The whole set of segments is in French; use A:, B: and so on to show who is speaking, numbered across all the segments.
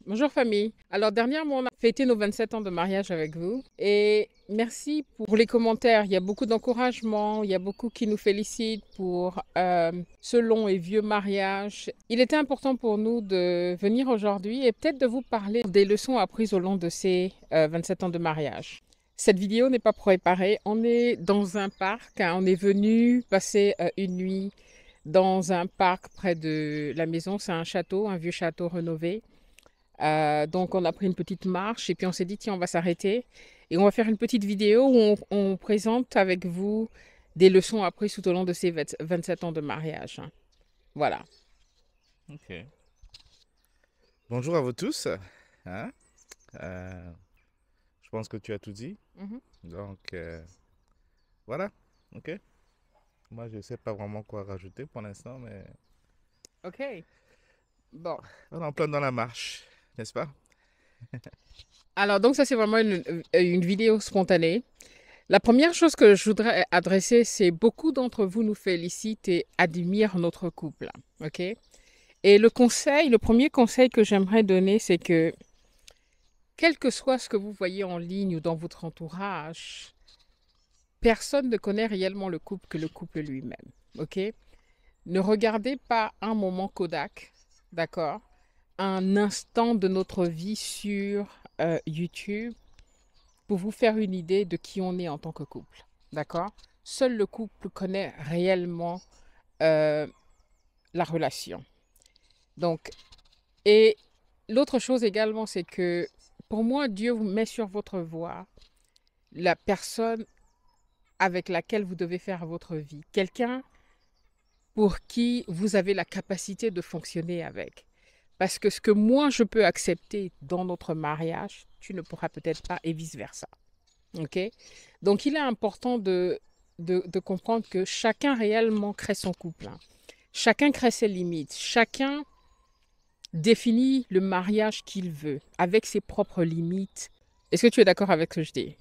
A: Bonjour famille. Alors dernièrement, on a fêté nos 27 ans de mariage avec vous et merci pour les commentaires. Il y a beaucoup d'encouragement, il y a beaucoup qui nous félicitent pour ce long et vieux mariage. Il était important pour nous de venir aujourd'hui et peut-être de vous parler des leçons apprises au long de ces 27 ans de mariage. Cette vidéo n'est pas préparée. On est dans un parc, hein. On est venu passer une nuit dans un parc près de la maison. C'est un château, un vieux château rénové. Donc on a pris une petite marche et puis on s'est dit tiens on va s'arrêter et on va faire une petite vidéo où on présente avec vous des leçons apprises tout au long de ces 27 ans de mariage, hein. Voilà.
B: Ok. Bonjour à vous tous. Hein. Euh, je pense que tu as tout dit.
A: Mhm.
B: Donc, voilà. Ok. Moi, je ne sais pas vraiment quoi rajouter pour l'instant, mais
A: Ok. Bon.
B: on est en plein dans la marche, n'est-ce pas?
A: Alors donc ça c'est vraiment une vidéo spontanée. La première chose que je voudrais adresser, c'est beaucoup d'entre vous nous félicitent et admirent notre couple. Ok. Et le premier conseil que j'aimerais donner, c'est que quel que soit ce que vous voyez en ligne ou dans votre entourage, personne ne connaît réellement le couple que le couple lui-même. Ok? Ne regardez pas un moment Kodak, d'accord? Un instant de notre vie sur YouTube pour vous faire une idée de qui on est en tant que couple. D'accord? Seul le couple connaît réellement euh, la relation. Donc, et l'autre chose également, c'est que pour moi, Dieu vous met sur votre voie la personne avec laquelle vous devez faire votre vie. Quelqu'un pour qui vous avez la capacité de fonctionner avec. Parce que ce que moi, je peux accepter dans notre mariage, tu ne pourras peut-être pas et vice-versa. OK? Donc, il est important de comprendre que chacun réellement crée son couple, hein. Chacun crée ses limites. Chacun définit le mariage qu'il veut avec ses propres limites. Est-ce que tu es d'accord avec ce que je dis?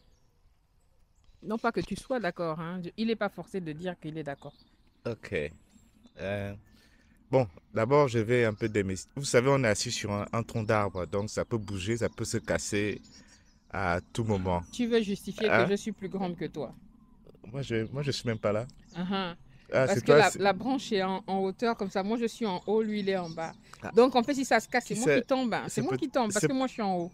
A: Non pas que tu sois d'accord, hein. Il n'est pas forcé de dire qu'il est d'accord.
B: Ok. Euh, bon, d'abord, je vais un peu démystifier. Vous savez, on est assis sur un tronc d'arbre, donc ça peut bouger, ça peut se casser à tout moment.
A: Tu veux justifier que
B: Hein?
A: je suis plus grande que toi.
B: Moi, je suis même pas là.
A: Uhum.
B: Ah,
A: Parce
B: c'est
A: que
B: toi.
A: la branche est en hauteur, comme ça, moi je suis en haut, lui il est en bas.
B: Ah,
A: Donc en fait, si ça se casse, c'est
B: qui
A: moi qui
B: sait?
A: tombe, hein. C'est
B: C'est
A: moi
B: peut...
A: qui tombe parce
B: c'est
A: que moi je suis en haut.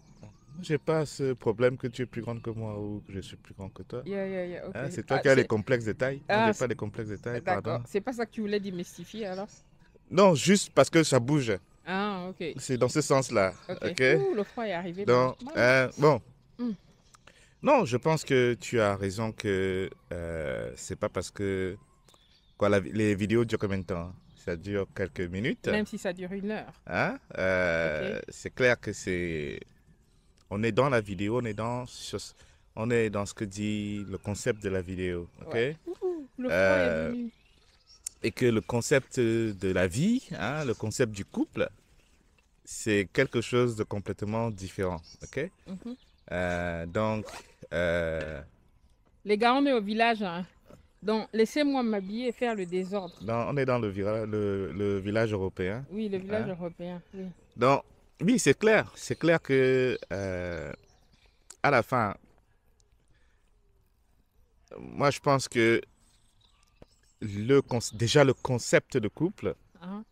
B: J'ai pas ce problème que tu es plus grande que moi ou que je suis plus grand que toi.
A: Yeah, yeah, yeah, ok.
B: Hein, c'est toi
A: Ah,
B: qui as les complexes de taille. Moi,
A: ah,
B: j'ai pas les complexes de taille,
A: d'accord.
B: pardon.
A: C'est pas ça que tu voulais démystifier alors?
B: Non, juste parce que ça bouge.
A: Ah, ok.
B: C'est dans ce sens-là.
A: Ok.
B: Ok?
A: Ouh, le froid est arrivé, mais
B: Donc,
A: normal.
B: bon.
A: Hmm.
B: Non, je pense que tu as raison que c'est pas parce que. Quoi, les vidéos durent combien de temps? Ça dure quelques minutes.
A: Même si ça dure 1 heure.
B: Hein?
A: Ok.
B: C'est clair que c'est. On est dans la vidéo, on est dans ce que dit le concept de la vidéo. Ok?
A: Ouais. Ouh, le froid est
B: Euh,
A: venu.
B: et que le concept de la vie, hein, le concept du couple, c'est quelque chose de complètement différent. Ok?
A: Mhm.
B: Donc, euh,
A: Les gars, on est au village, hein. Donc laissez-moi m'habiller et faire le désordre.
B: on est dans le village européen.
A: Oui, le village
B: Hein.
A: européen. Oui.
B: Donc, oui, c'est clair. C'est clair que à la fin, moi, je pense que déjà le concept de couple,
A: Hein.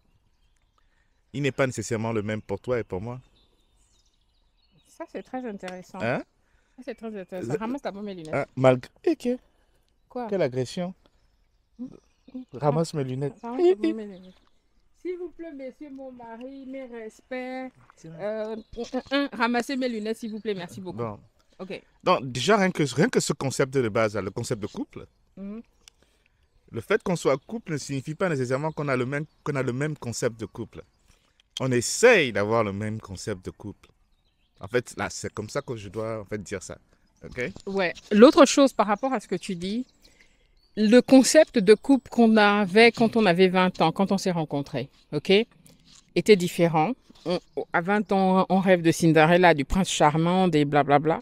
B: il n'est pas nécessairement le même pour toi et pour moi.
A: Ça, c'est très intéressant.
B: Hein?
A: Ça, c'est très intéressant. Ramasse d'abord mes lunettes.
B: Hein, malgré que,
A: Quoi?
B: quelle agression.
A: Hmm? Hmm?
B: Ramasse mes lunettes.
A: Ramasse d'abord mes lunettes. S'il vous plaît, monsieur mon mari, mes respects. Ramassez mes lunettes, s'il vous plaît. Merci beaucoup.
B: Bon.
A: OK.
B: Donc, déjà, rien que ce concept de base, le concept de couple,
A: Mhm.
B: le fait qu'on soit couple ne signifie pas nécessairement qu'on a le même concept de couple. On essaye d'avoir le même concept de couple. En fait, là, c'est comme ça que je dois en fait dire ça. OK?
A: Ouais. L'autre chose par rapport à ce que tu dis, le concept de couple qu'on avait quand on avait 20 ans, quand on s'est rencontrés, OK, était différent. À 20 ans, on rêve de Cinderella, du prince charmant, des blablabla.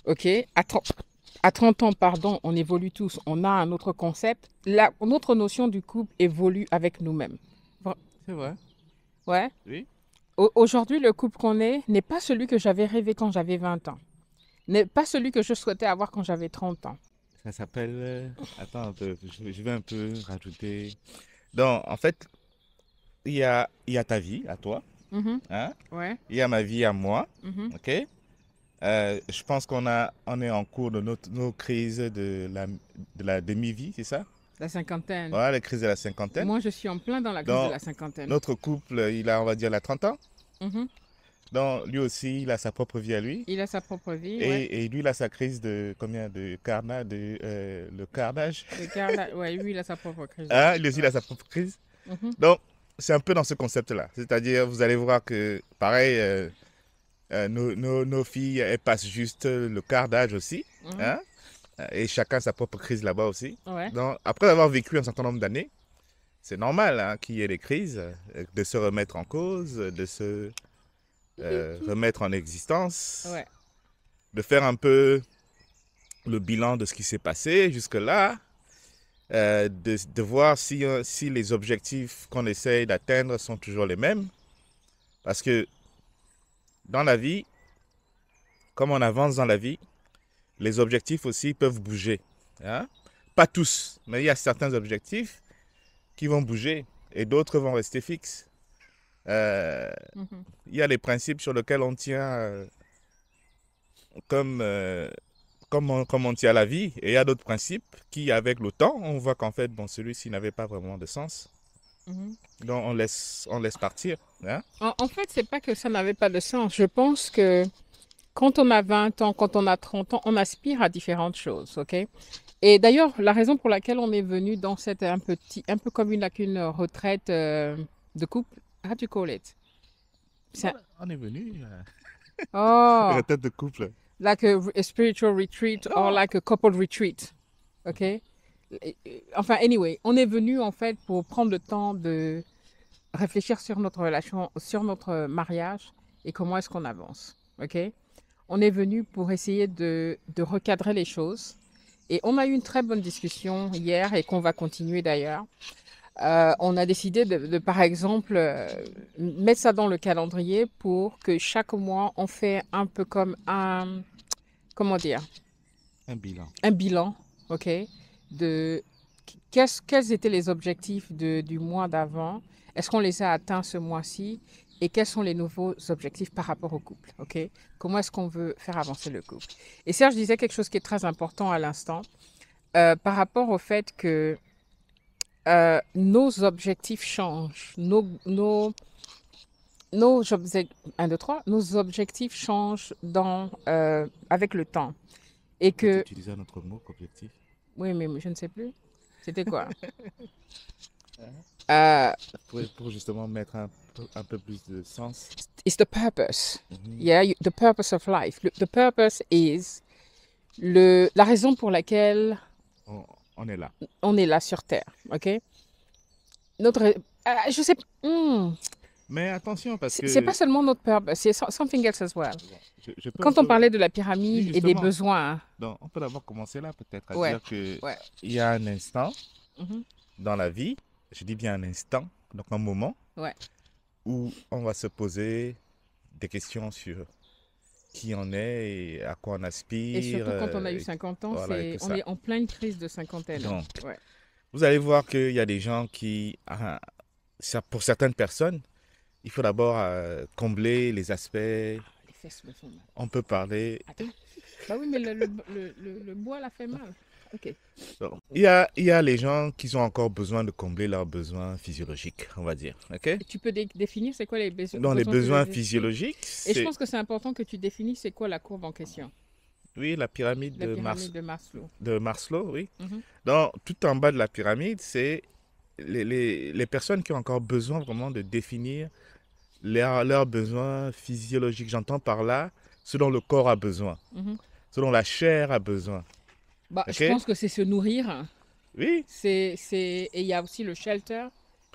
A: OK. À 30 ans, pardon, on évolue tous. On a un autre concept. Notre notion du couple évolue avec nous-mêmes.
B: C'est vrai.
A: Ouais.
B: Oui.
A: Aujourd'hui, le couple qu'on est n'est pas celui que j'avais rêvé quand j'avais 20 ans. N'est pas celui que je souhaitais avoir quand j'avais 30 ans.
B: Ça s'appelle. Attends un peu, je vais un peu rajouter. Donc, en fait, il y a ta vie à toi,
A: Mhm.
B: hein?
A: Ouais.
B: Il y a ma vie à moi,
A: Mhm.
B: ok? Je pense on est en cours de nos crises de la demi-vie, c'est ça?
A: La cinquantaine.
B: Voilà, les crises de la cinquantaine.
A: Moi, je suis en plein dans la crise de
B: Donc,
A: la cinquantaine.
B: notre couple, il a, on va dire, la 30 ans.
A: Mhm.
B: Donc, lui aussi, il a sa propre vie à lui.
A: Il a sa propre vie, ouais.
B: Et lui, il a sa crise de combien de carnage, le carnage.
A: Ouais, lui, il a sa propre crise.
B: Hein, lui aussi, il a sa propre crise.
A: Mhm.
B: Donc, c'est un peu dans ce concept-là. C'est-à-dire, vous allez voir que, pareil, nos filles, elles passent juste le quart d'âge aussi.
A: Mhm.
B: Hein, et chacun a sa propre crise là-bas aussi.
A: Ouais.
B: Donc, après avoir vécu un certain nombre d'années, c'est normal hein, qu'il y ait des crises, de se remettre en cause, de se remettre en existence,
A: Ouais.
B: de faire un peu le bilan de ce qui s'est passé jusque-là, de voir si les objectifs qu'on essaye d'atteindre sont toujours les mêmes. Parce que dans la vie, comme on avance dans la vie, les objectifs aussi peuvent bouger. Hein? Pas tous, mais il y a certains objectifs qui vont bouger et d'autres vont rester fixes.
A: Mhm.
B: Il y a les principes sur lesquels on tient comme, comme on tient la vie et il y a d'autres principes qui, avec le temps, on voit qu'en fait, bon, celui-ci n'avait pas vraiment de sens.
A: Mhm.
B: Donc, on laisse partir. Hein?
A: En fait, c'est pas que ça n'avait pas de sens. Je pense que quand on a 20 ans, quand on a 30 ans, on aspire à différentes choses, ok? Et d'ailleurs, la raison pour laquelle on est venu dans cette un peu comme une retraite de couple, how do you call it? C'est
B: On est venu.
A: Oh,
B: Retraite de couple.
A: like a spiritual retreat or like a couple retreat, ok? Enfin, anyway, on est venu en fait pour prendre le temps de réfléchir sur notre relation, sur notre mariage et comment est-ce qu'on avance, ok? On est venu pour essayer de recadrer les choses. Et on a eu une très bonne discussion hier et qu'on va continuer d'ailleurs. On a décidé par exemple, mettre ça dans le calendrier pour que chaque mois, on fait un peu comme comment dire,
B: Un bilan.
A: un bilan, ok, de quels étaient les objectifs du mois d'avant, est-ce qu'on les a atteints ce mois-ci et quels sont les nouveaux objectifs par rapport au couple, ok? Comment est-ce qu'on veut faire avancer le couple? Et Serge disait quelque chose qui est très important à l'instant, par rapport au fait que nos objectifs changent, un, deux, trois, nos objectifs changent avec le temps. Et
B: Tu
A: que,
B: utiliser un autre mot qu'objectif.
A: oui, mais je ne sais plus, c'était quoi? Euh,
B: Pour justement mettre un peu plus de sens.
A: it's the purpose.
B: Mhm.
A: Yeah, the purpose of life. The purpose is la raison pour laquelle
B: On est là.
A: on est là sur Terre, ok? Je sais,
B: Mais attention parce que
A: c'est pas seulement notre purpose, c'est something else as well.
B: je peux un
A: Quand on
B: peu-
A: parlait de la
B: Oui,
A: pyramide et des
B: justement.
A: besoins,
B: Donc, on peut d'abord commencer là peut-être à
A: ouais,
B: dire que
A: ouais,
B: il y a un instant
A: mhm,
B: dans la vie, je dis bien un instant, donc un moment
A: ouais,
B: où on va se poser des questions sur qui on est et à quoi on
A: et
B: aspire.
A: surtout quand on a eu 50 ans,
B: Voilà, et tout
A: on
B: ça.
A: est en pleine crise de cinquantaine.
B: Donc,
A: Ouais.
B: vous allez voir qu'il y a des gens qui, pour certaines personnes, il faut d'abord combler les aspects.
A: Les fesses me font mal.
B: On peut parler.
A: Attends. Bah oui, mais le bois l'a fait mal. Ok.
B: Donc, il y a les gens qui ont encore besoin de combler leurs besoins physiologiques, on va dire. Ok?
A: Et tu peux définir c'est quoi les
B: Donc, les besoins
A: physiologiques?
B: physiologiques,
A: Et je
B: c'est
A: pense que c'est important que tu définisses c'est quoi la courbe en question.
B: oui, la pyramide
A: La pyramide de Maslow.
B: de Maslow, oui.
A: Mhm.
B: Donc, tout en bas de la pyramide, c'est les personnes qui ont encore besoin vraiment de définir leurs besoins physiologiques. J'entends par là ce dont le corps a besoin,
A: Mhm.
B: ce dont la chair a besoin.
A: Bah,
B: Ok?
A: je pense que c'est se nourrir.
B: Oui,
A: Et il y a aussi le shelter.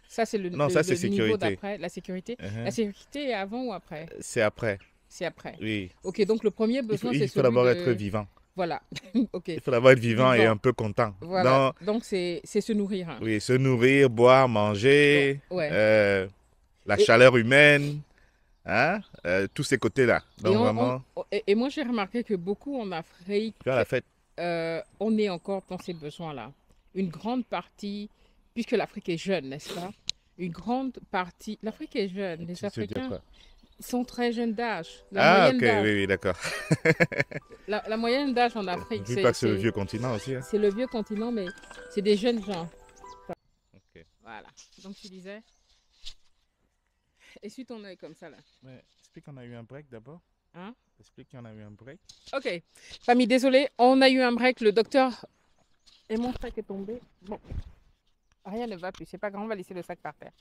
A: Ça, c'est
B: non, ça c'est
A: le niveau
B: sécurité.
A: d'après, la sécurité.
B: Uh-huh.
A: La sécurité est avant ou après?
B: C'est après,
A: C'est après.
B: oui.
A: Ok, donc le premier besoin, c'est
B: Il faut
A: celui
B: d'abord
A: de...
B: être vivant.
A: Voilà. Ok.
B: Il faut d'abord être vivant et
A: Vivant.
B: un peu content.
A: Voilà.
B: Donc,
A: Donc, c'est se nourrir, hein.
B: oui, se nourrir, boire, manger,
A: Ouais.
B: la
A: Et-
B: chaleur humaine, hein, tous ces côtés-là.
A: Et,
B: Donc vraiment,
A: et moi, j'ai remarqué que beaucoup en Afrique,
B: tu as la fête.
A: on est encore dans ces besoins-là. Une grande partie, puisque l'Afrique est jeune, n'est-ce pas? Une grande partie, l'Afrique est jeune, les
B: Tu veux dire
A: Africains
B: quoi?
A: sont très jeunes d'âge. La
B: Ah, ok,
A: moyenne d'âge,
B: oui, oui, d'accord.
A: la moyenne d'âge en Afrique,
B: N'oublie pas que c'est le vieux continent aussi, hein.
A: c'est le vieux continent, mais c'est des jeunes gens.
B: Ok.
A: Voilà. Donc tu disais, essuie ton œil comme ça là.
B: Mais explique qu'on a eu un break d'abord.
A: Hein?
B: Explique qu'on a eu un break.
A: Ok. Famille, désolé, on a eu un break. Le docteur et mon sac est tombé. Bon, rien ne va plus. C'est pas grave, on va laisser le sac par terre.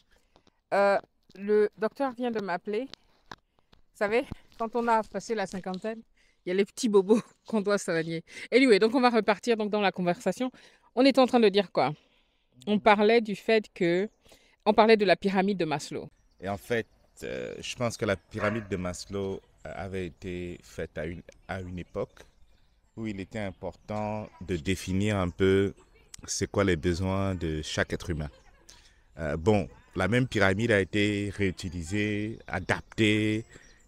A: Euh, le docteur vient de m'appeler. Vous savez, quand on a passé la cinquantaine, il y a les petits bobos qu'on doit soigner. Anyway, donc on va repartir donc dans la conversation. On est en train de dire quoi? On parlait du fait que... On parlait de la pyramide de Maslow.
B: Et en fait, je pense que la pyramide de Maslow avait été faite à une époque où il était important de définir un peu c'est quoi les besoins de chaque être humain. Bon, la même pyramide a été réutilisée, adaptée,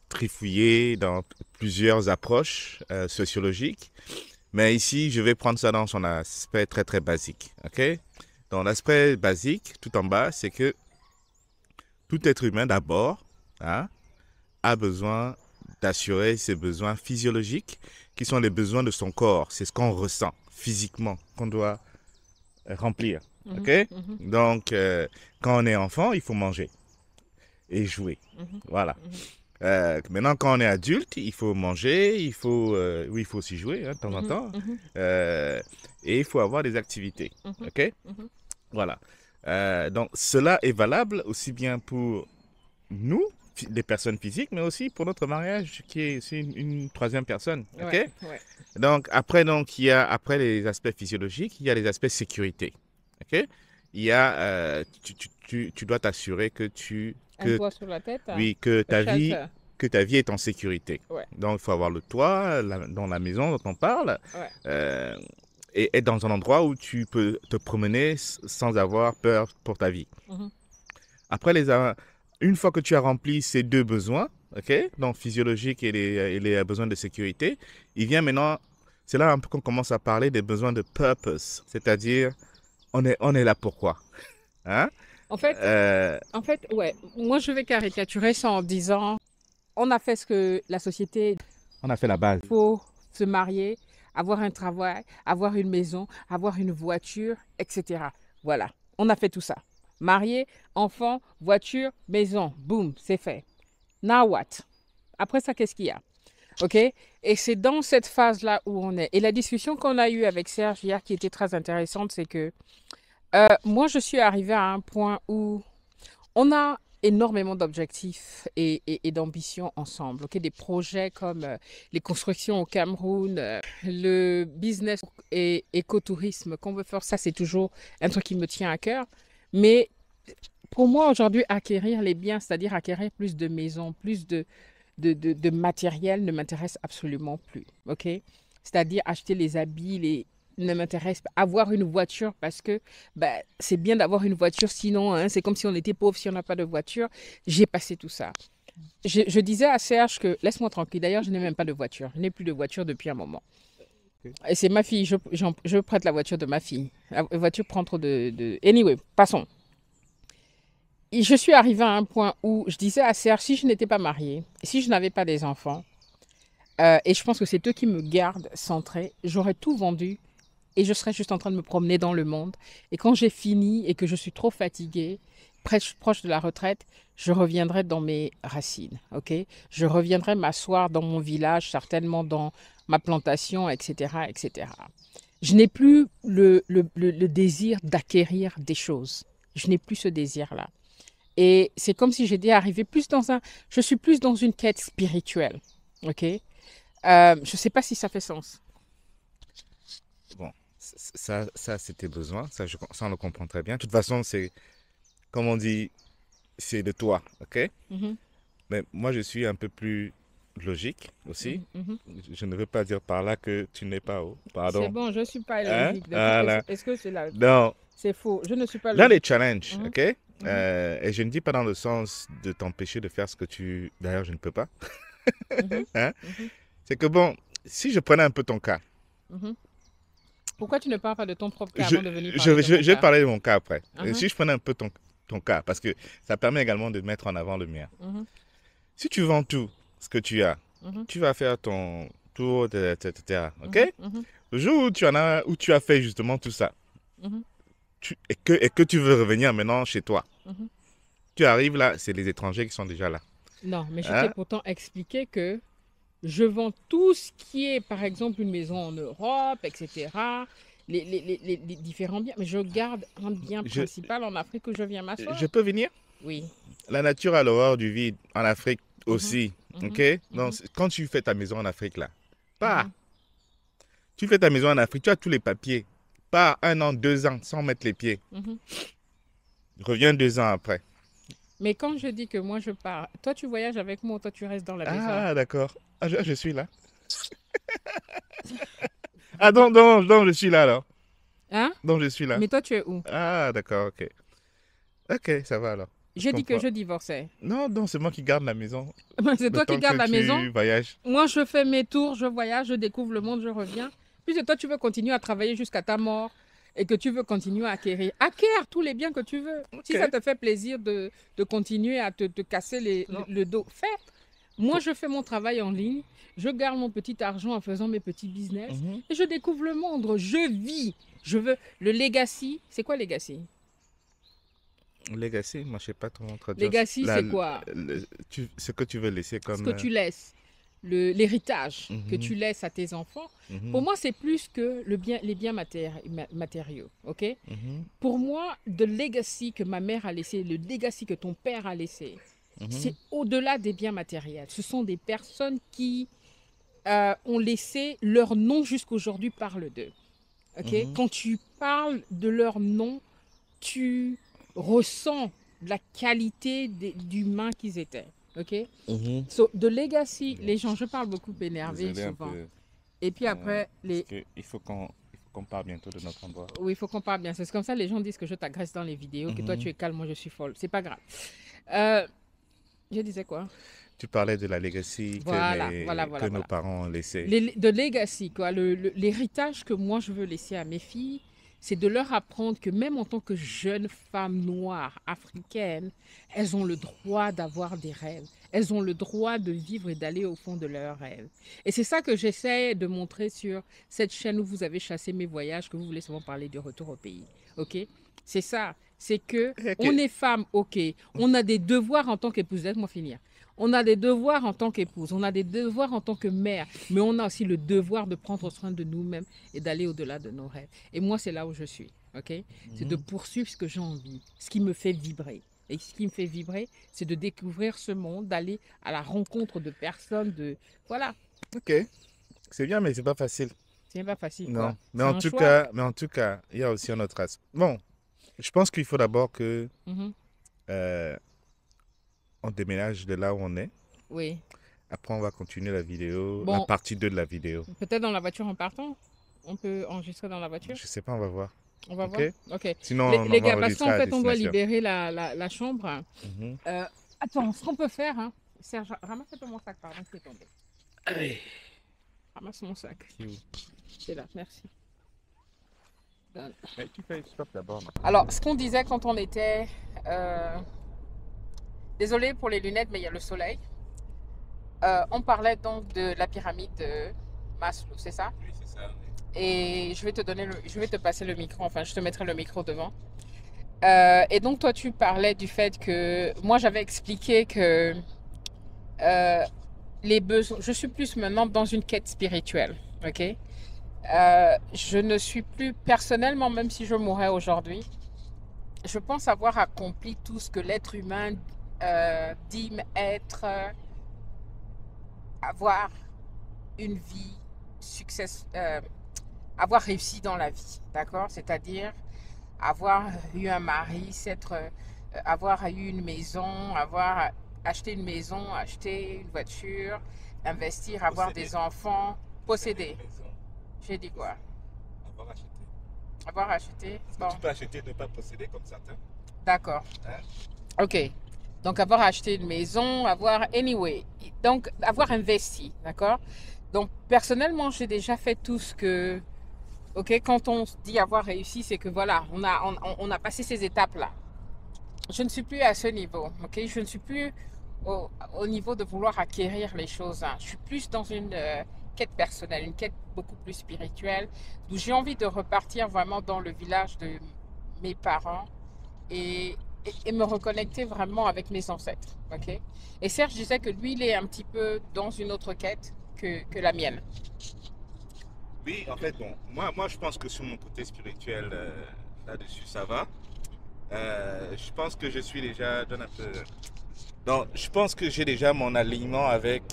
B: trifouillée dans plusieurs approches sociologiques. Mais ici, je vais prendre ça dans son aspect très très basique. Ok? Dans l'aspect basique, tout en bas, c'est que tout être humain d'abord, hein, a besoin d'assurer ses besoins physiologiques, qui sont les besoins de son corps. C'est ce qu'on ressent physiquement, qu'on doit remplir.
A: Mhm,
B: Ok?
A: mhm,
B: Donc, quand on est enfant, il faut manger et jouer.
A: mhm,
B: Voilà.
A: mhm,
B: Maintenant, quand on est adulte, il faut manger, oui, il faut aussi jouer hein, de temps en
A: mhm,
B: temps,
A: mhm,
B: et il faut avoir des activités.
A: mhm,
B: Ok?
A: mhm.
B: Voilà. Donc, cela est valable aussi bien pour nous, les personnes physiques, mais aussi pour notre mariage, qui est aussi une troisième personne.
A: Ouais,
B: Ok?
A: ouais.
B: Donc, il y a, après les aspects physiologiques, il y a les aspects sécurité. Ok? Il y a, tu dois t'assurer
A: Un toit sur la tête,
B: oui,
A: le shelter.
B: que ta vie est en sécurité.
A: Ouais,
B: Donc, il faut avoir le toit dans la maison dont on parle,
A: ouais.
B: euh, et être dans un endroit où tu peux te promener sans avoir peur pour ta vie.
A: Mhm,
B: Après, une fois que tu as rempli ces deux besoins, ok, donc physiologiques et les besoins de sécurité, il vient maintenant, c'est là un peu qu'on commence à parler des besoins de purpose, c'est-à-dire on est là pourquoi, hein?
A: En fait,
B: Euh,
A: ouais. Moi, je vais caricaturer ça en disant, on a fait ce que la société
B: on a fait la base.
A: faut se marier, avoir un travail, avoir une maison, avoir une voiture, etc. Voilà, on a fait tout ça. Marié, enfant, voiture, maison, boum, c'est fait. Now what? Après ça, qu'est-ce qu'il y a? OK? Et c'est dans cette phase-là où on est. Et la discussion qu'on a eue avec Serge hier, qui était très intéressante, c'est que moi, je suis arrivée à un point où on a énormément d'objectifs et d'ambitions ensemble. Ok, des projets comme les constructions au Cameroun, le business et écotourisme qu'on veut faire, ça c'est toujours un truc qui me tient à cœur. Mais pour moi aujourd'hui, acquérir les biens, c'est-à-dire acquérir plus de maisons, plus de matériel ne m'intéresse absolument plus. Ok, c'est-à-dire acheter les habits, ne m'intéresse pas. Avoir une voiture parce que bah, c'est bien d'avoir une voiture, sinon hein, c'est comme si on était pauvre si on n'a pas de voiture. J'ai passé tout ça. Je disais à Serge que laisse-moi tranquille. D'ailleurs, je n'ai même pas de voiture. Je n'ai plus de voiture depuis un moment. Et c'est ma fille. Je prête la voiture de ma fille. La voiture prend trop de... Anyway, passons. Et je suis arrivée à un point où je disais à Serge, si je n'étais pas mariée, si je n'avais pas des enfants, et je pense que c'est eux qui me gardent centrée, j'aurais tout vendu et je serais juste en train de me promener dans le monde. Et quand j'ai fini et que je suis trop fatiguée, proche de la retraite, je reviendrai dans mes racines, ok? Je reviendrai m'asseoir dans mon village, certainement dans ma plantation, etc., etc. Je n'ai plus le désir d'acquérir des choses. Je n'ai plus ce désir-là. Et c'est comme si j'étais arrivée plus dans un... Je suis plus dans une quête spirituelle, ok? Je ne sais pas si ça fait sens.
B: Bon, ça c'est tes besoins, ça on le comprend très bien. De toute façon, c'est, comme on dit, c'est de toi, ok?
A: Mhm,
B: Mais moi, je suis un peu plus logique aussi.
A: mhm, mhm.
B: Je ne veux pas dire par là que tu n'es pas haut.
A: C'est
B: Pardon.
A: bon, je ne suis pas
B: Hein?
A: illogique.
B: Voilà.
A: Est-ce que c'est là?
B: Non,
A: C'est faux. Je ne suis pas
B: dans les
A: logique.
B: challenges,
A: Mhm,
B: ok? Et je ne dis pas dans le sens de t'empêcher de faire ce que tu... D'ailleurs, je ne peux pas.
A: Mhm,
B: Hein?
A: mhm,
B: C'est que bon, si je prenais un peu ton cas,
A: mhm. Pourquoi tu ne parles pas de ton propre cas
B: je,
A: avant de venir parler de
B: je
A: mon
B: vais
A: cas?
B: parler de mon cas après.
A: Mhm,
B: Si je prenais un peu ton cas, parce que ça permet également de mettre en avant le mien.
A: mhm,
B: Si tu vends tout ce que tu as,
A: mhm,
B: tu vas faire ton tour, etc. OK?
A: mhm, mhm,
B: Le jour où où tu as fait justement tout ça,
A: mhm,
B: et que tu veux revenir maintenant chez toi,
A: mhm.
B: tu arrives là, c'est les étrangers qui sont déjà là.
A: Non, mais je t'ai
B: Hein?
A: pourtant expliqué que je vends tout ce qui est, par exemple, une maison en Europe, etc. Les différents biens. Mais je garde un bien
B: Je,
A: principal en Afrique où je viens
B: je
A: m'asseoir.
B: peux venir?
A: Oui.
B: La nature a l'horreur du vide en Afrique
A: Mhm,
B: aussi. OK?
A: mhm,
B: Donc,
A: mhm,
B: quand tu fais ta maison en Afrique là, pas.
A: mhm.
B: Tu fais ta maison en Afrique, tu as tous les papiers. Pas 1 an, 2 ans sans mettre les pieds.
A: Mhm.
B: Reviens 2 ans après.
A: Mais quand je dis que moi je pars, toi tu voyages avec moi, toi tu restes dans la maison.
B: Ah, d'accord. Ah, je suis là. Ah,
A: Donc,
B: je suis là alors.
A: hein?
B: Donc, je suis là.
A: Mais toi tu es où?
B: Ah, d'accord, ok. Ok, ça va alors. Je
A: J'ai dit que
B: comprends.
A: je divorçais.
B: Non, non, c'est moi qui garde la maison.
A: C'est
B: Le
A: toi qui
B: temps que
A: gardes la maison.
B: tu voyages.
A: Moi je fais mes tours, je voyage, je découvre le monde, je reviens. Puisque toi tu veux continuer à travailler jusqu'à ta mort et que tu veux continuer à acquérir. Acquiert tous les biens que tu veux. Si
B: Ok.
A: ça te fait plaisir de continuer à te casser
B: Non.
A: le dos, fais. Moi je fais mon travail en ligne, je garde mon petit argent en faisant mes petits business
B: Mhm.
A: et je découvre le monde, je vis. Je veux le legacy. C'est quoi legacy?
B: Legacy, moi je sais pas comment traduire.
A: Legacy, c'est quoi?
B: Ce que tu veux laisser
A: Ce
B: comme.
A: que tu laisses, l'héritage que
B: Mhm,
A: tu laisses à tes enfants. Pour
B: mhm,
A: moi, c'est plus que les biens matériaux. Ok?
B: mhm,
A: Pour moi, le legacy que ma mère a laissé, le legacy que ton père a laissé,
B: mhm,
A: c'est au-delà des biens matériels. Ce sont des personnes qui ont laissé leur nom jusqu'aujourd'hui parle d'eux. Ok?
B: mhm,
A: Quand tu parles de leur nom, tu ressens la qualité d'humains qu'ils étaient. Ok?
B: mhm.
A: So, de legacy, les gens, je parle beaucoup énervé
B: Désolé un
A: souvent.
B: peu.
A: Et puis après,
B: Parce qu'il faut qu'on parle bientôt de notre endroit.
A: oui, il faut qu'on parle bien. C'est comme ça, les gens disent que je t'agresse dans les vidéos, que toi tu
B: Mhm.
A: es calme, moi je suis folle. C'est pas grave. Euh, je disais quoi?
B: Tu parlais de la legacy
A: Voilà, voilà,
B: que
A: voilà,
B: nos
A: voilà.
B: parents ont laissé.
A: De legacy, quoi. L'héritage que moi je veux laisser à mes filles, c'est de leur apprendre que même en tant que jeune femme noire africaine, elles ont le droit d'avoir des rêves. Elles ont le droit de vivre et d'aller au fond de leurs rêves. Et c'est ça que j'essaie de montrer sur cette chaîne où vous avez chassé mes voyages, que vous voulez souvent parler du retour au pays. Ok? C'est ça. C'est que on
B: Ok.
A: est femme, ok. On a des devoirs en tant qu'épouse. Laisse-moi finir. On a des devoirs en tant qu'épouse, on a des devoirs en tant que mère, mais on a aussi le devoir de prendre soin de nous-mêmes et d'aller au-delà de nos rêves. Et moi, c'est là où je suis, ok? C'est de
B: Mhm.
A: poursuivre ce que j'ai envie, ce qui me fait vibrer. Et ce qui me fait vibrer, c'est de découvrir ce monde, d'aller à la rencontre de personnes, de... Voilà,
B: Ok. C'est bien, mais c'est pas facile.
A: c'est pas facile, quoi.
B: Non.
A: C'est un choix.
B: Mais en tout cas, il y a aussi un autre aspect. Bon, je pense qu'il faut d'abord que
A: Mhm.
B: euh, on déménage de là où on est.
A: Oui.
B: Après, on va continuer la vidéo, la
A: Bon,
B: partie 2 de la vidéo.
A: peut-être dans la voiture en partant, on peut enregistrer dans la voiture.
B: Je sais pas, on va voir.
A: On va
B: Ok?
A: voir. Ok.
B: Sinon, on
A: Les
B: va
A: gars, parce
B: enregistrer
A: qu'en
B: à
A: fait, on doit
B: destination.
A: libérer la chambre.
B: Mhm.
A: Attends, ce qu'on peut faire, hein. Serge, ramasse un peu mon sac, pardon, c'est tombé.
B: Allez.
A: Ramasse mon sac. C'est là, merci. Donne.
B: Mais tu fais stop d'abord. Non?
A: Alors, ce qu'on disait quand on était... Désolé pour les lunettes, mais il y a le soleil. On parlait donc de la pyramide de Maslow, c'est ça?
B: Oui, c'est ça.
A: Et je vais te donner je vais te passer le micro, enfin, je te mettrai le micro devant. Et donc, toi, tu parlais du fait que... Moi, j'avais expliqué que les besoins... Je suis plus maintenant dans une quête spirituelle, ok? Je ne suis plus personnellement, même si je mourrais aujourd'hui, je pense avoir accompli tout ce que l'être humain dit être, avoir une vie, avoir réussi dans la vie, d'accord? C'est-à-dire avoir eu un mari, avoir eu une maison, avoir acheté une maison, acheter une voiture, investir, avoir des enfants, posséder. J'ai dit quoi?
B: Avoir acheté.
A: Avoir acheté.
B: Est-ce
A: Bon.
B: que tu peux acheter et ne pas posséder comme certains?
A: D'accord.
B: Hein.
A: OK. Donc, avoir acheté une maison, avoir, anyway, donc, avoir investi, d'accord? Donc, personnellement, j'ai déjà fait tout ce que, OK, quand on se dit avoir réussi, c'est que voilà, on a passé ces étapes-là. Je ne suis plus à ce niveau, OK? Je ne suis plus au niveau de vouloir acquérir les choses, hein. Je suis plus dans une quête personnelle, une quête beaucoup plus spirituelle, d'où j'ai envie de repartir vraiment dans le village de mes parents et, et me reconnecter vraiment avec mes ancêtres, OK? Et Serge disait que lui, il est un petit peu dans une autre quête que la mienne.
B: Oui, en fait, bon, moi, je pense que sur mon côté spirituel, là-dessus, ça va. Je pense que je suis déjà, donne un peu. Non, je pense que j'ai déjà mon alignement avec,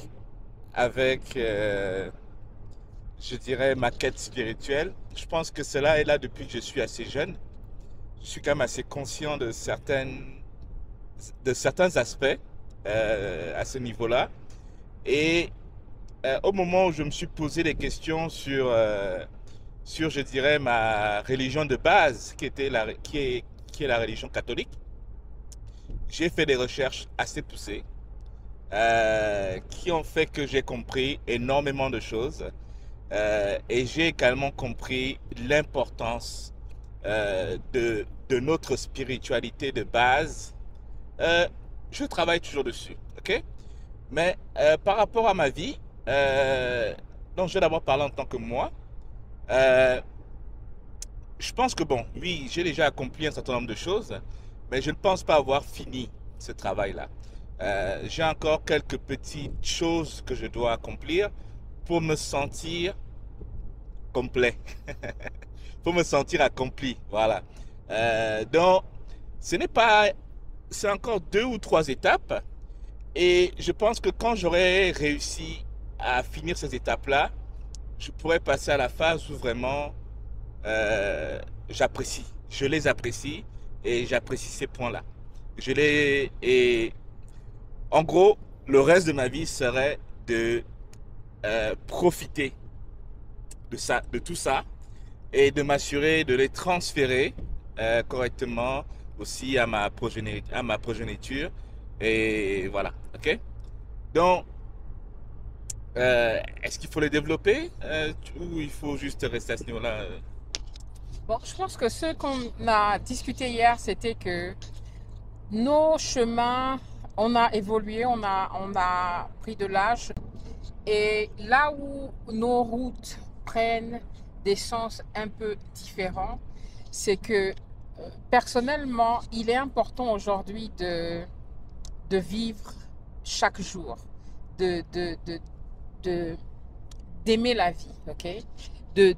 B: je dirais, ma quête spirituelle. Je pense que cela est là depuis que je suis assez jeune. Je suis quand même assez conscient de certains aspects à ce niveau-là. Et au moment où je me suis posé des questions sur, je dirais, ma religion de base, qui est la religion catholique, j'ai fait des recherches assez poussées qui ont fait que j'ai compris énormément de choses. Et j'ai également compris l'importance de notre spiritualité de base. Euh, je travaille toujours dessus, ok? Mais par rapport à ma vie, donc je vais d'abord parler en tant que moi. Euh, je pense que bon, oui, j'ai déjà accompli un certain nombre de choses, mais je ne pense pas avoir fini ce travail-là. J'ai encore quelques petites choses que je dois accomplir pour me sentir complet, pour me sentir accompli. Voilà. Donc, ce n'est pas, c'est encore 2 ou 3 étapes. Et je pense que quand j'aurai réussi à finir ces étapes-là, je pourrais passer à la phase où vraiment euh, j'apprécie. Je les apprécie et j'apprécie ces points-là. Et en gros, le reste de ma vie serait de profiter de ça, de tout ça et de m'assurer de les transférer correctement aussi à ma progéniture. Et voilà, ok? Donc, est-ce qu'il faut les développer ou il faut juste rester à ce niveau-là?
A: Bon, je pense que ce qu'on a discuté hier, c'était que nos chemins, on a évolué, on a pris de l'âge. Et là où nos routes prennent des sens un peu différents, c'est que personnellement, il est important aujourd'hui de vivre chaque jour, de, de, de, de- d'aimer la vie, ok? De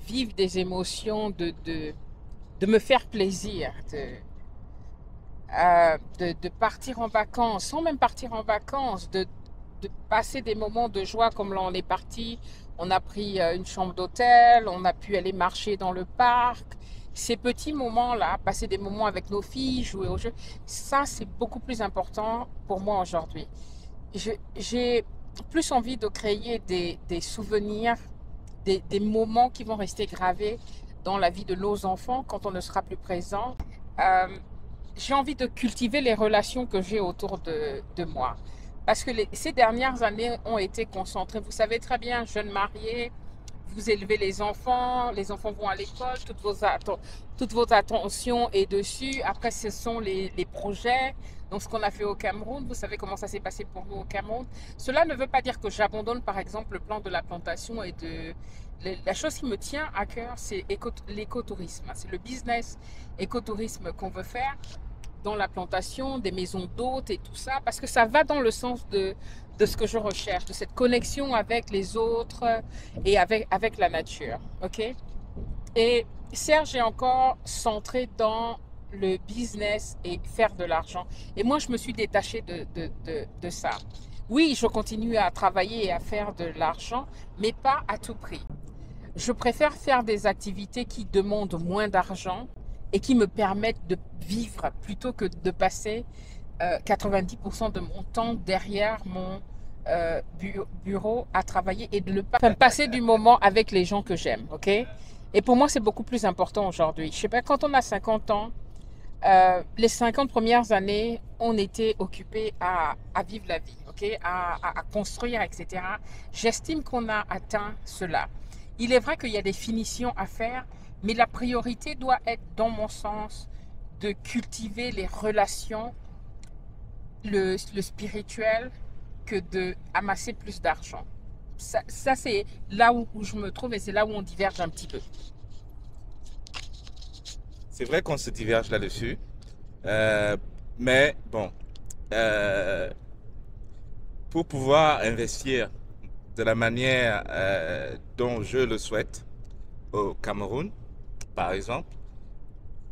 A: vivre des émotions, de me faire plaisir, de partir en vacances, sans même partir en vacances, de passer des moments de joie comme là on est parti, on a pris une chambre d'hôtel, on a pu aller marcher dans le parc. Ces petits moments-là, passer des moments avec nos filles, jouer au jeu, ça c'est beaucoup plus important pour moi aujourd'hui. J'ai plus envie de créer des souvenirs, des moments qui vont rester gravés dans la vie de nos enfants quand on ne sera plus présent. Euh, j'ai envie de cultiver les relations que j'ai autour de moi. Parce que ces dernières années ont été concentrées. Vous savez très bien, jeune marié, vous élevez les enfants vont à l'école, toutes vos attentions est dessus. Après, ce sont les projets. Donc, ce qu'on a fait au Cameroun, vous savez comment ça s'est passé pour nous au Cameroun. Cela ne veut pas dire que j'abandonne, par exemple, le plan de la plantation et de... La chose qui me tient à cœur, c'est l'écotourisme. C'est le business écotourisme qu'on veut faire dans la plantation, des maisons d'hôtes et tout ça, parce que ça va dans le sens de ce que je recherche, de cette connexion avec les autres et avec la nature. OK? Et Serge est encore centré dans le business et faire de l'argent. Et moi, je me suis détachée de ça. Oui, je continue à travailler et à faire de l'argent, mais pas à tout prix. Je préfère faire des activités qui demandent moins d'argent et qui me permettent de vivre plutôt que de passer 90% de mon temps derrière mon bureau à travailler et de ne pas passer du moment avec les gens que j'aime, ok? Et pour moi, c'est beaucoup plus important aujourd'hui. Je sais pas, quand on a 50 ans, les 50 premières années, on était occupé à vivre la vie, ok, à construire, etc. J'estime qu'on a atteint cela. Il est vrai qu'il y a des finitions à faire, mais la priorité doit être, dans mon sens, de cultiver les relations, le spirituel, que de amasser plus d'argent. Ça c'est là où je me trouve et c'est là où on diverge un petit peu.
B: C'est vrai qu'on se diverge là-dessus. Euh, mais bon, euh, pour pouvoir investir de la manière dont je le souhaite au Cameroun, par exemple,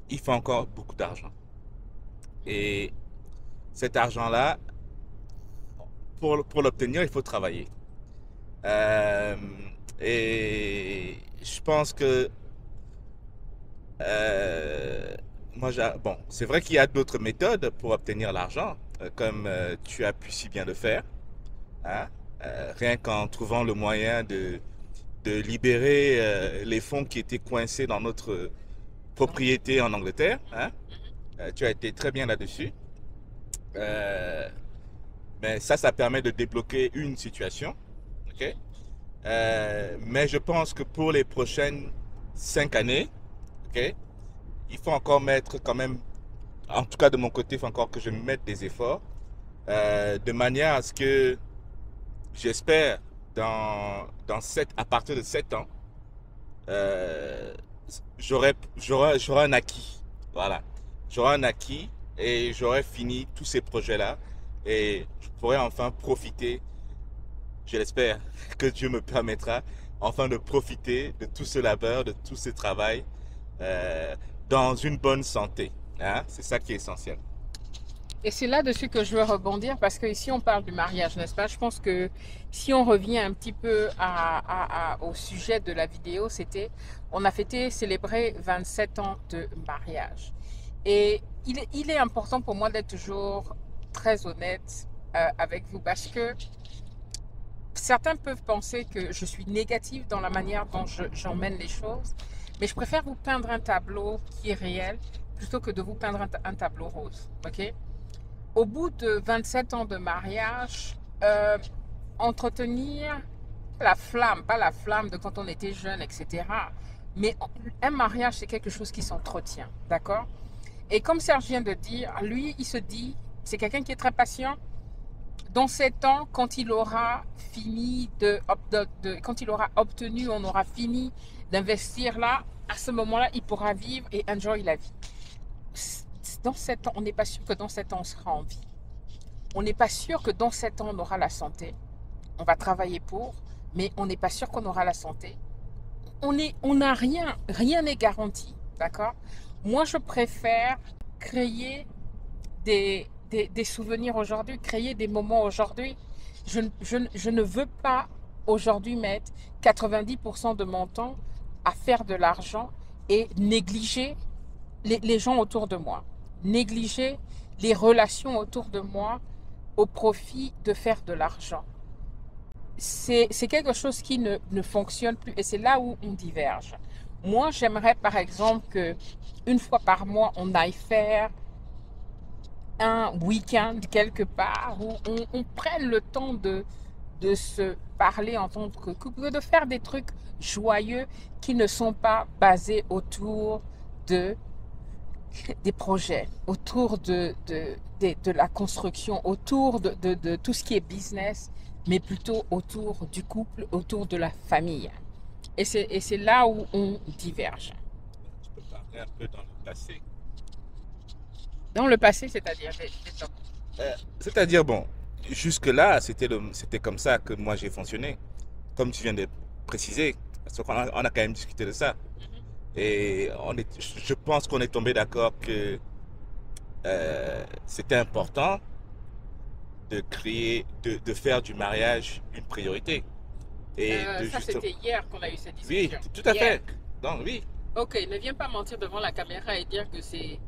B: il faut encore beaucoup d'argent. Et cet argent-là, pour l'obtenir, il faut travailler. Euh, et je pense que euh, bon, c'est vrai qu'il y a d'autres méthodes pour obtenir l'argent, comme tu as pu si bien le faire, hein, rien qu'en trouvant le moyen de libérer les fonds qui étaient coincés dans notre propriété en Angleterre, hein. Tu as été très bien là-dessus. Euh, mais ça permet de débloquer une situation. Ok. Mais je pense que pour les prochaines 5 années, ok, il faut encore mettre quand même, en tout cas de mon côté, il faut encore que je mette des efforts, de manière à ce que j'espère à partir de 7 ans, euh, j'aurai un acquis. Voilà. J'aurai un acquis et j'aurai fini tous ces projets-là et je pourrai enfin profiter, je l'espère, que Dieu me permettra enfin de profiter de tout ce labeur, de tout ce travail euh, dans une bonne santé, hein. C'est ça qui est essentiel.
A: Et c'est là-dessus que je veux rebondir parce que ici on parle du mariage, n'est-ce pas? Je pense que si on revient un petit peu au sujet de la vidéo, c'était, on a fêté, célébré 27 ans de mariage. Et il est important pour moi d'être toujours très honnête avec vous parce que certains peuvent penser que je suis négative dans la manière dont j'emmène les choses, mais je préfère vous peindre un tableau qui est réel plutôt que de vous peindre un tableau rose, ok? Au bout de 27 ans de mariage, entretenir la flamme, pas la flamme de quand on était jeune, etc. Mais un mariage, c'est quelque chose qui s'entretient, d'accord? Et comme Serge vient de dire, lui, il se dit, c'est quelqu'un qui est très patient. Dans 7 ans, quand il aura fini quand il aura obtenu, on aura fini d'investir là, à ce moment-là, il pourra vivre et enjoy la vie. Dans 7 ans, on n'est pas sûr que dans 7 ans, on sera en vie. On n'est pas sûr que dans 7 ans, on aura la santé. On va travailler pour, mais on n'est pas sûr qu'on aura la santé. On n'a rien n'est garanti, d'accord? Moi, je préfère créer des souvenirs aujourd'hui, créer des moments aujourd'hui. Je ne veux pas aujourd'hui mettre 90% de mon temps à faire de l'argent et négliger les gens autour de moi, négliger les relations autour de moi au profit de faire de l'argent. C'est quelque chose qui ne fonctionne plus et c'est là où on diverge. Moi, j'aimerais par exemple que une fois par mois, on aille faire un week-end quelque part où on prenne le temps de se parler en tant que couple, de faire des trucs joyeux qui ne sont pas basés autour des projets, autour de la construction, autour de tout ce qui est business, mais plutôt autour du couple, autour de la famille. Et c'est là où on diverge.
B: Je peux parler un peu dans le passé.
A: Dans le passé, c'est-à-dire
B: C'est-à-dire, bon, jusque-là, c'était comme ça que moi j'ai fonctionné. Comme tu viens de préciser, parce qu'on a quand même discuté de ça. Et je pense qu'on est tombé d'accord que c'était important de faire du mariage une priorité.
A: ça, c'était hier qu'on a eu cette
B: Oui,
A: discussion.
B: tout à
A: Hier.
B: fait. Donc, oui.
A: Ok, ne viens pas mentir devant la caméra et dire que c'est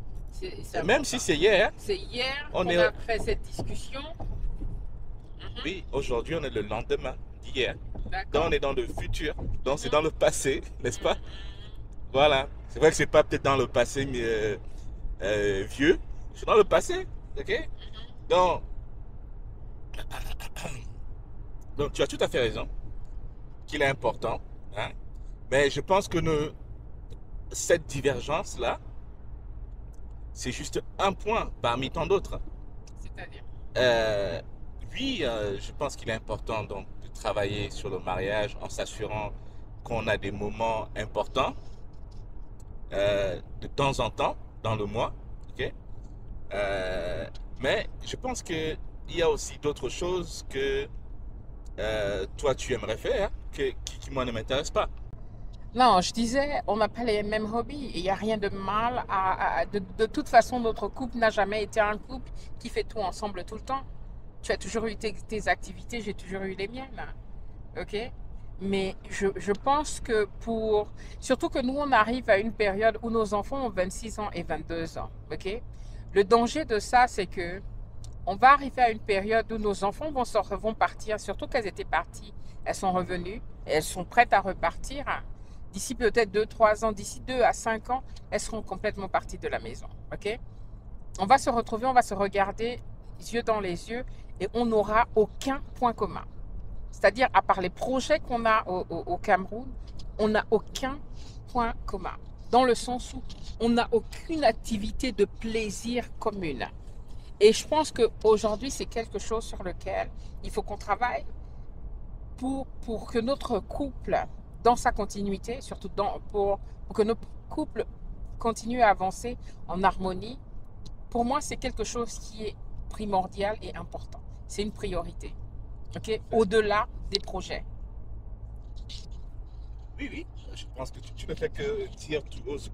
B: Même
A: important.
B: si c'est hier,
A: C'est hier
B: on
A: qu'on
B: est,
A: a fait cette discussion.
B: oui, aujourd'hui, on est le lendemain d'hier. Donc,
A: D'accord.
B: on est dans le futur. Donc, c'est dans le passé, n'est-ce pas? Voilà. C'est vrai que c'est pas peut-être dans le passé, mais vieux, c'est dans le passé. Ok? Donc, donc, tu as tout à fait raison qu'il est important. Hein, mais je pense que cette divergence-là, c'est juste un point parmi tant d'autres.
A: C'est-à-dire.
B: Euh, oui, je pense qu'il est important donc de travailler sur le mariage en s'assurant qu'on a des moments importants de temps en temps dans le mois. Ok. Euh, mais je pense que il y a aussi d'autres choses que toi tu aimerais faire qui moi ne m'intéressent pas.
A: Non, je disais, on n'a pas les mêmes hobbies. Il n'y a rien de mal de toute façon, notre couple n'a jamais été un couple qui fait tout ensemble tout le temps. Tu as toujours eu tes activités, j'ai toujours eu les miennes. OK? Mais je pense que surtout que nous, on arrive à une période où nos enfants ont 26 ans et 22 ans. OK? Le danger de ça, c'est que on va arriver à une période où nos enfants vont partir, surtout qu'elles étaient parties, elles sont revenues, et elles sont prêtes à repartir. D'ici peut-être 2, 3 ans, d'ici 2 à 5 ans, elles seront complètement parties de la maison. OK? On va se retrouver, on va se regarder yeux dans les yeux et on n'aura aucun point commun. C'est-à-dire, à part les projets qu'on a au Cameroun, on n'a aucun point commun. Dans le sens où on n'a aucune activité de plaisir commune. Et je pense qu'aujourd'hui, c'est quelque chose sur lequel il faut qu'on travaille pour que notre couple, dans sa continuité, surtout pour que notre couple continue à avancer en harmonie, pour moi, c'est quelque chose qui est primordial et important. C'est une priorité. OK? Au-delà des projets.
B: Oui, oui, je pense que tu ne fais que dire tout haut ce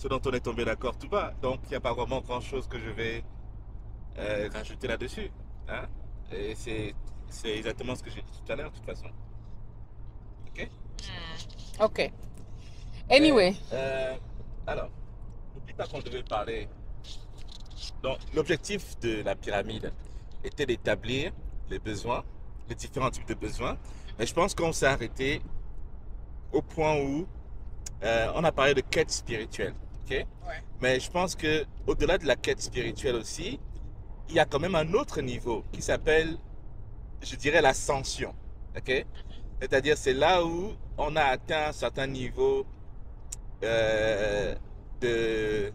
B: dont on est tombé d'accord tout bas. Donc, il n'y a pas vraiment grand-chose que je vais rajouter là-dessus. Hein. Et c'est exactement ce que j'ai dit tout à l'heure, de toute façon. OK?
A: OK.
B: Mais,
A: Anyway,
B: alors, n'oublie pas qu'on devait parler. Donc, l'objectif de la pyramide était d'établir les besoins, les différents types de besoins. Mais je pense qu'on s'est arrêté au point où on a parlé de quête spirituelle. OK?
A: ouais.
B: Mais je pense que au-delà de la quête spirituelle aussi, il y a quand même un autre niveau qui s'appelle, je dirais, l'ascension. OK? C'est-à-dire, c'est là où on a atteint un certain niveau euh, de...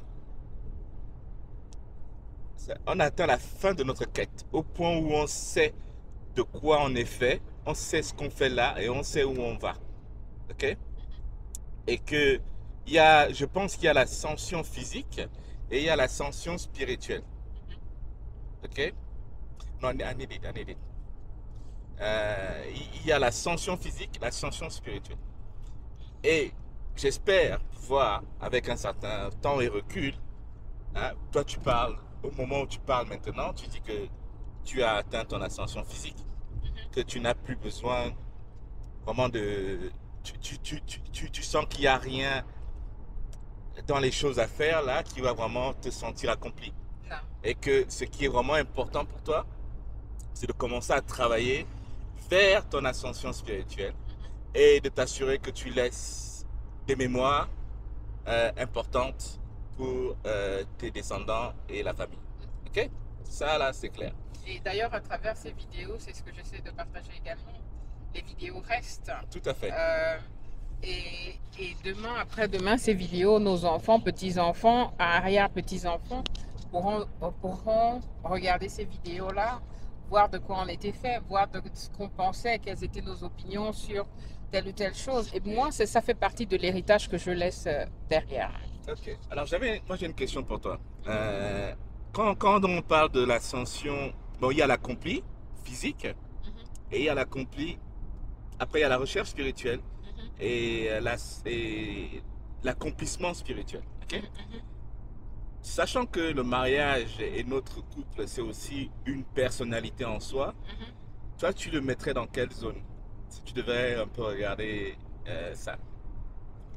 B: On a atteint la fin de notre quête, au point où on sait de quoi on est fait, on sait ce qu'on fait là et on sait où on va. OK? Et que je pense qu'il y a l'ascension physique et il y a l'ascension spirituelle. OK? Non, I need it, I need it. Il y a l'ascension physique, l'ascension spirituelle. Et j'espère pouvoir, avec un certain temps et recul, hein, toi tu parles, au moment où tu parles maintenant, tu dis que tu as atteint ton ascension physique, que tu n'as plus besoin vraiment de... Tu sens qu'il n'y a rien dans les choses à faire là qui va vraiment te sentir accompli.
A: Non.
B: Et que ce qui est vraiment important pour toi, c'est de commencer à travailler vers ton ascension spirituelle et de t'assurer que tu laisses des mémoires importantes pour tes descendants et la famille. Ok? Ça là, c'est clair.
A: Et d'ailleurs, à travers ces vidéos, c'est ce que j'essaie de partager également. Les vidéos restent.
B: Tout à fait.
A: Et demain, après-demain, ces vidéos, nos enfants, petits-enfants, arrière-petits-enfants pourront regarder ces vidéos-là, voir de quoi on était fait, voir de ce qu'on pensait, quelles étaient nos opinions sur telle ou telle chose. Et moi, ça fait partie de l'héritage que je laisse derrière.
B: Ok. Alors moi j'ai une question pour toi. Quand on parle de l'ascension, bon, il y a l'accompli physique et il y a l'accompli. Après, il y a la recherche spirituelle et l'accomplissement spirituel. Ok. Sachant que le mariage et notre couple, c'est aussi une personnalité en soi, toi, tu le mettrais dans quelle zone? Si tu devrais un peu regarder ça,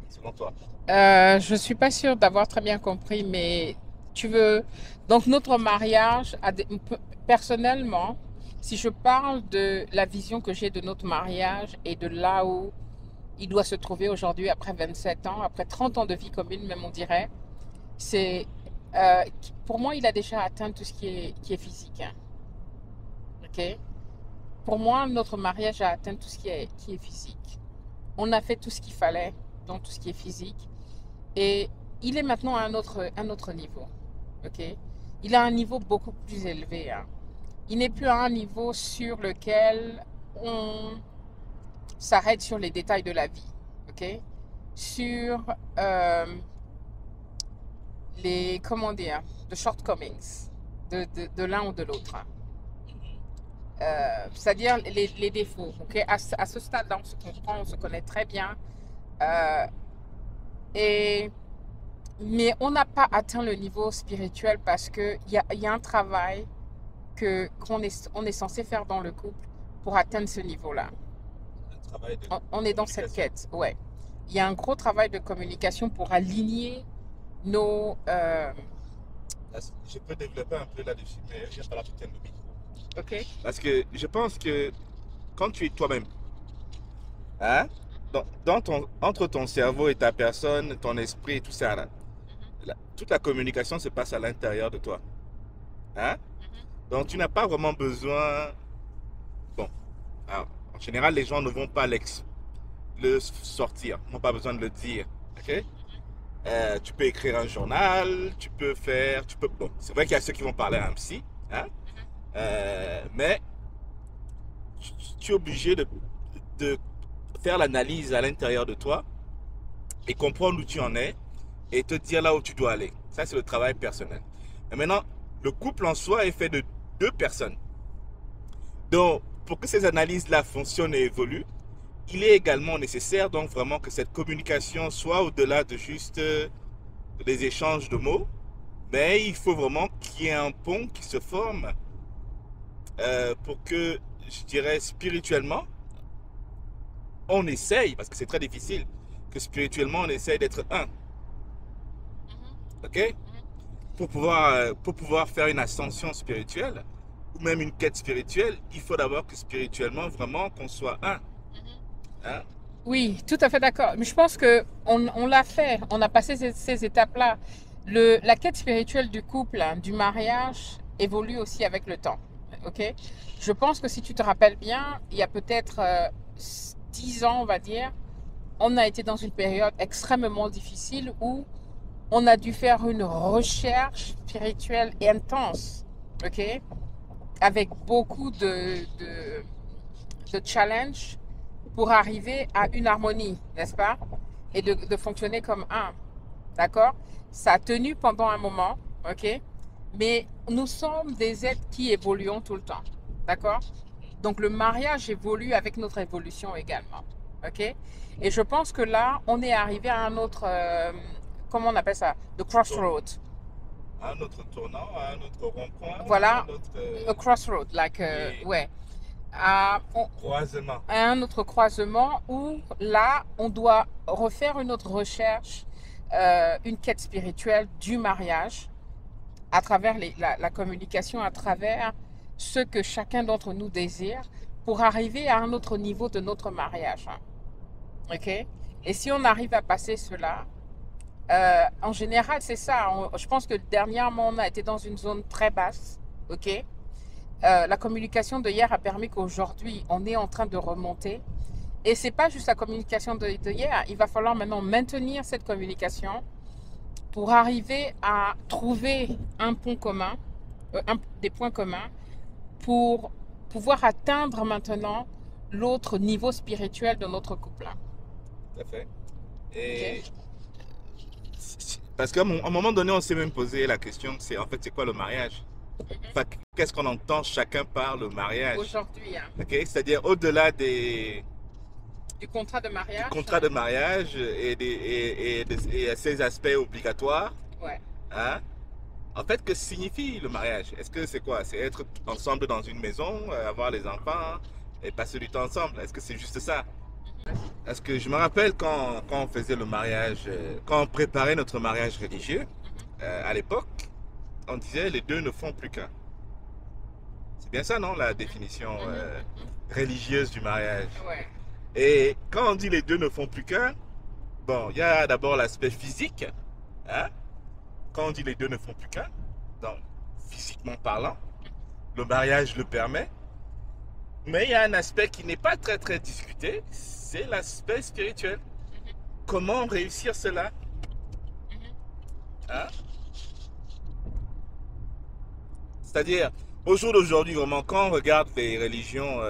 B: selon toi.
A: Je suis pas sûre d'avoir très bien compris, mais tu veux... Donc, notre mariage, personnellement, si je parle de la vision que j'ai de notre mariage et de là où il doit se trouver aujourd'hui après 27 ans, après 30 ans de vie commune, même on dirait, c'est Pour moi, il a déjà atteint tout ce qui est physique, hein. OK? Pour moi, notre mariage a atteint tout ce qui est physique. On a fait tout ce qu'il fallait dans tout ce qui est physique. Et il est maintenant à un autre niveau. OK? Il a un niveau beaucoup plus élevé, hein. Il n'est plus à un niveau sur lequel on s'arrête sur les détails de la vie. OK? Sur les, comment dire, the shortcomings de l'un ou de l'autre, hein. C'est-à-dire les défauts. OK? À ce stade-là, on se comprend, on se connaît très bien. Euh, et Mais on n'a pas atteint le niveau spirituel parce qu'il y a un travail on est censé faire dans le couple pour atteindre ce niveau-là.
B: Un travail de
A: On est dans cette
B: communication.
A: quête, ouais. Il y a un gros travail de communication pour aligner nos...
B: Là, je peux développer un peu là-dessus, mais je n'ai pas la putain de micro.
A: OK?
B: Parce que je pense que quand tu es toi-même, hein, entre ton cerveau et ta personne, ton esprit et tout ça, là, toute la communication se passe à l'intérieur de toi. Hein? Donc tu n'as pas vraiment besoin. Bon, alors, en général, les gens ne vont pas le sortir, n'ont pas besoin de le dire. Ok? Tu peux écrire un journal, tu peux faire. Bon, c'est vrai qu'il y a ceux qui vont parler à un psy, hein? Mais tu es obligé de faire l'analyse à l'intérieur de toi et comprendre où tu en es et te dire là où tu dois aller. Ça, c'est le travail personnel. Et maintenant, le couple en soi est fait de deux personnes. Donc, pour que ces analyses-là fonctionnent et évoluent, il est également nécessaire donc vraiment que cette communication soit au-delà de juste des échanges de mots, mais il faut vraiment qu'il y ait un pont qui se forme pour que, je dirais, spirituellement, on essaye, parce que c'est très difficile, que spirituellement on essaye d'être un. OK? Pour pouvoir faire une ascension spirituelle, ou même une quête spirituelle, il faut d'abord que spirituellement, vraiment, qu'on soit un. Hein?
A: Oui, tout à fait d'accord. Mais je pense que on l'a fait, on a passé ces étapes-là. La quête spirituelle du couple, hein, du mariage, évolue aussi avec le temps. OK? Je pense que si tu te rappelles bien, il y a peut-être 10 ans, on va dire, on a été dans une période extrêmement difficile où on a dû faire une recherche spirituelle intense. OK? Avec beaucoup de challenges pour arriver à une harmonie, n'est-ce pas? Et de fonctionner comme un. D'accord? Ça a tenu pendant un moment, ok? Mais nous sommes des êtres qui évoluons tout le temps. D'accord? Donc le mariage évolue avec notre évolution également. Ok? Et je pense que là, on est arrivé à un autre, comment on appelle ça? The crossroad.
B: À un autre tournant, à un autre rond-point, à
A: Voilà,
B: un autre
A: a crossroad, like, ouais. À,
B: croisement.
A: à un autre croisement où là, on doit refaire une autre recherche, une quête spirituelle du mariage à travers la communication, à travers ce que chacun d'entre nous désire pour arriver à un autre niveau de notre mariage, hein. OK? Et si on arrive à passer cela, en général, c'est ça. Je pense que dernièrement, on a été dans une zone très basse. OK? La communication de hier a permis qu'aujourd'hui, on est en train de remonter. Et c'est pas juste la communication de hier. Il va falloir maintenant maintenir cette communication pour arriver à trouver un pont commun, des points communs, pour pouvoir atteindre maintenant l'autre niveau spirituel de notre couple.
B: Tout à fait.
A: OK?
B: Et parce qu'à un moment donné, on s'est même posé la question, c'est en fait, c'est quoi le mariage? Enfin, qu'est-ce qu'on entend chacun par le mariage?
A: Aujourd'hui, hein,
B: Ok, c'est-à-dire au-delà
A: du contrat de
B: du
A: mariage,
B: contrat de mariage et ses aspects obligatoires,
A: ouais.
B: hein? En fait, que signifie le mariage? Est-ce que c'est quoi? C'est être ensemble dans une maison, avoir les enfants et passer du temps ensemble? Est-ce que c'est juste ça? Parce que je me rappelle quand on faisait le mariage, quand on préparait notre mariage religieux, à l'époque, on disait les deux ne font plus qu'un. C'est bien ça, non, la définition religieuse du mariage?
A: Ouais.
B: Et quand on dit les deux ne font plus qu'un, bon, il y a d'abord l'aspect physique, hein? quand on dit les deux ne font plus qu'un, physiquement parlant, le mariage le permet. Mais il y a un aspect qui n'est pas très très discuté, c'est l'aspect spirituel. Comment réussir cela? Hein? C'est-à-dire, au jour d'aujourd'hui, vraiment, quand on regarde les religions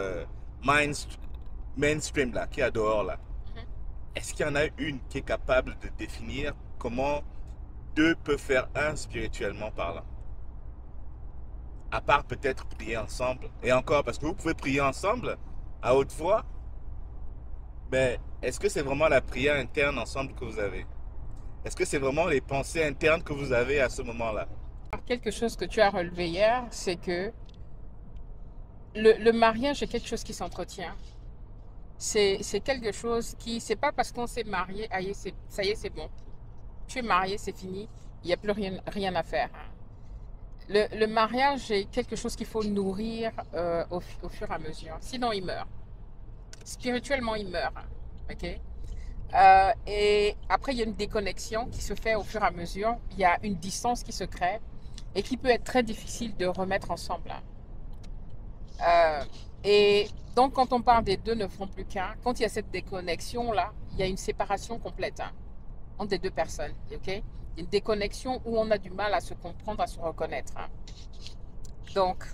B: mainstream là, qui est dehors là, est-ce qu'il y en a une qui est capable de définir comment deux peuvent faire un spirituellement parlant? À part peut-être prier ensemble. Et encore, parce que vous pouvez prier ensemble à haute voix, mais est-ce que c'est vraiment la prière interne ensemble que vous avez? Est-ce que c'est vraiment les pensées internes que vous avez à ce moment-là?
A: Quelque chose que tu as relevé hier, c'est que le mariage est quelque chose qui s'entretient. C'est quelque chose qui, c'est pas parce qu'on s'est marié, ça y est, c'est bon. Tu es marié, c'est fini, il n'y a plus rien à faire. Le mariage est quelque chose qu'il faut nourrir au fur et à mesure. Sinon, il meurt. Spirituellement, il meurt. Ok? Et après, il y a une déconnexion qui se fait au fur et à mesure. Il y a une distance qui se crée et qui peut être très difficile de remettre ensemble. Et donc, quand on parle des deux ne font plus qu'un, quand il y a cette déconnexion-là, il y a une séparation complète entre les deux personnes. Ok? Une déconnexion où on a du mal à se comprendre, à se reconnaître. Donc,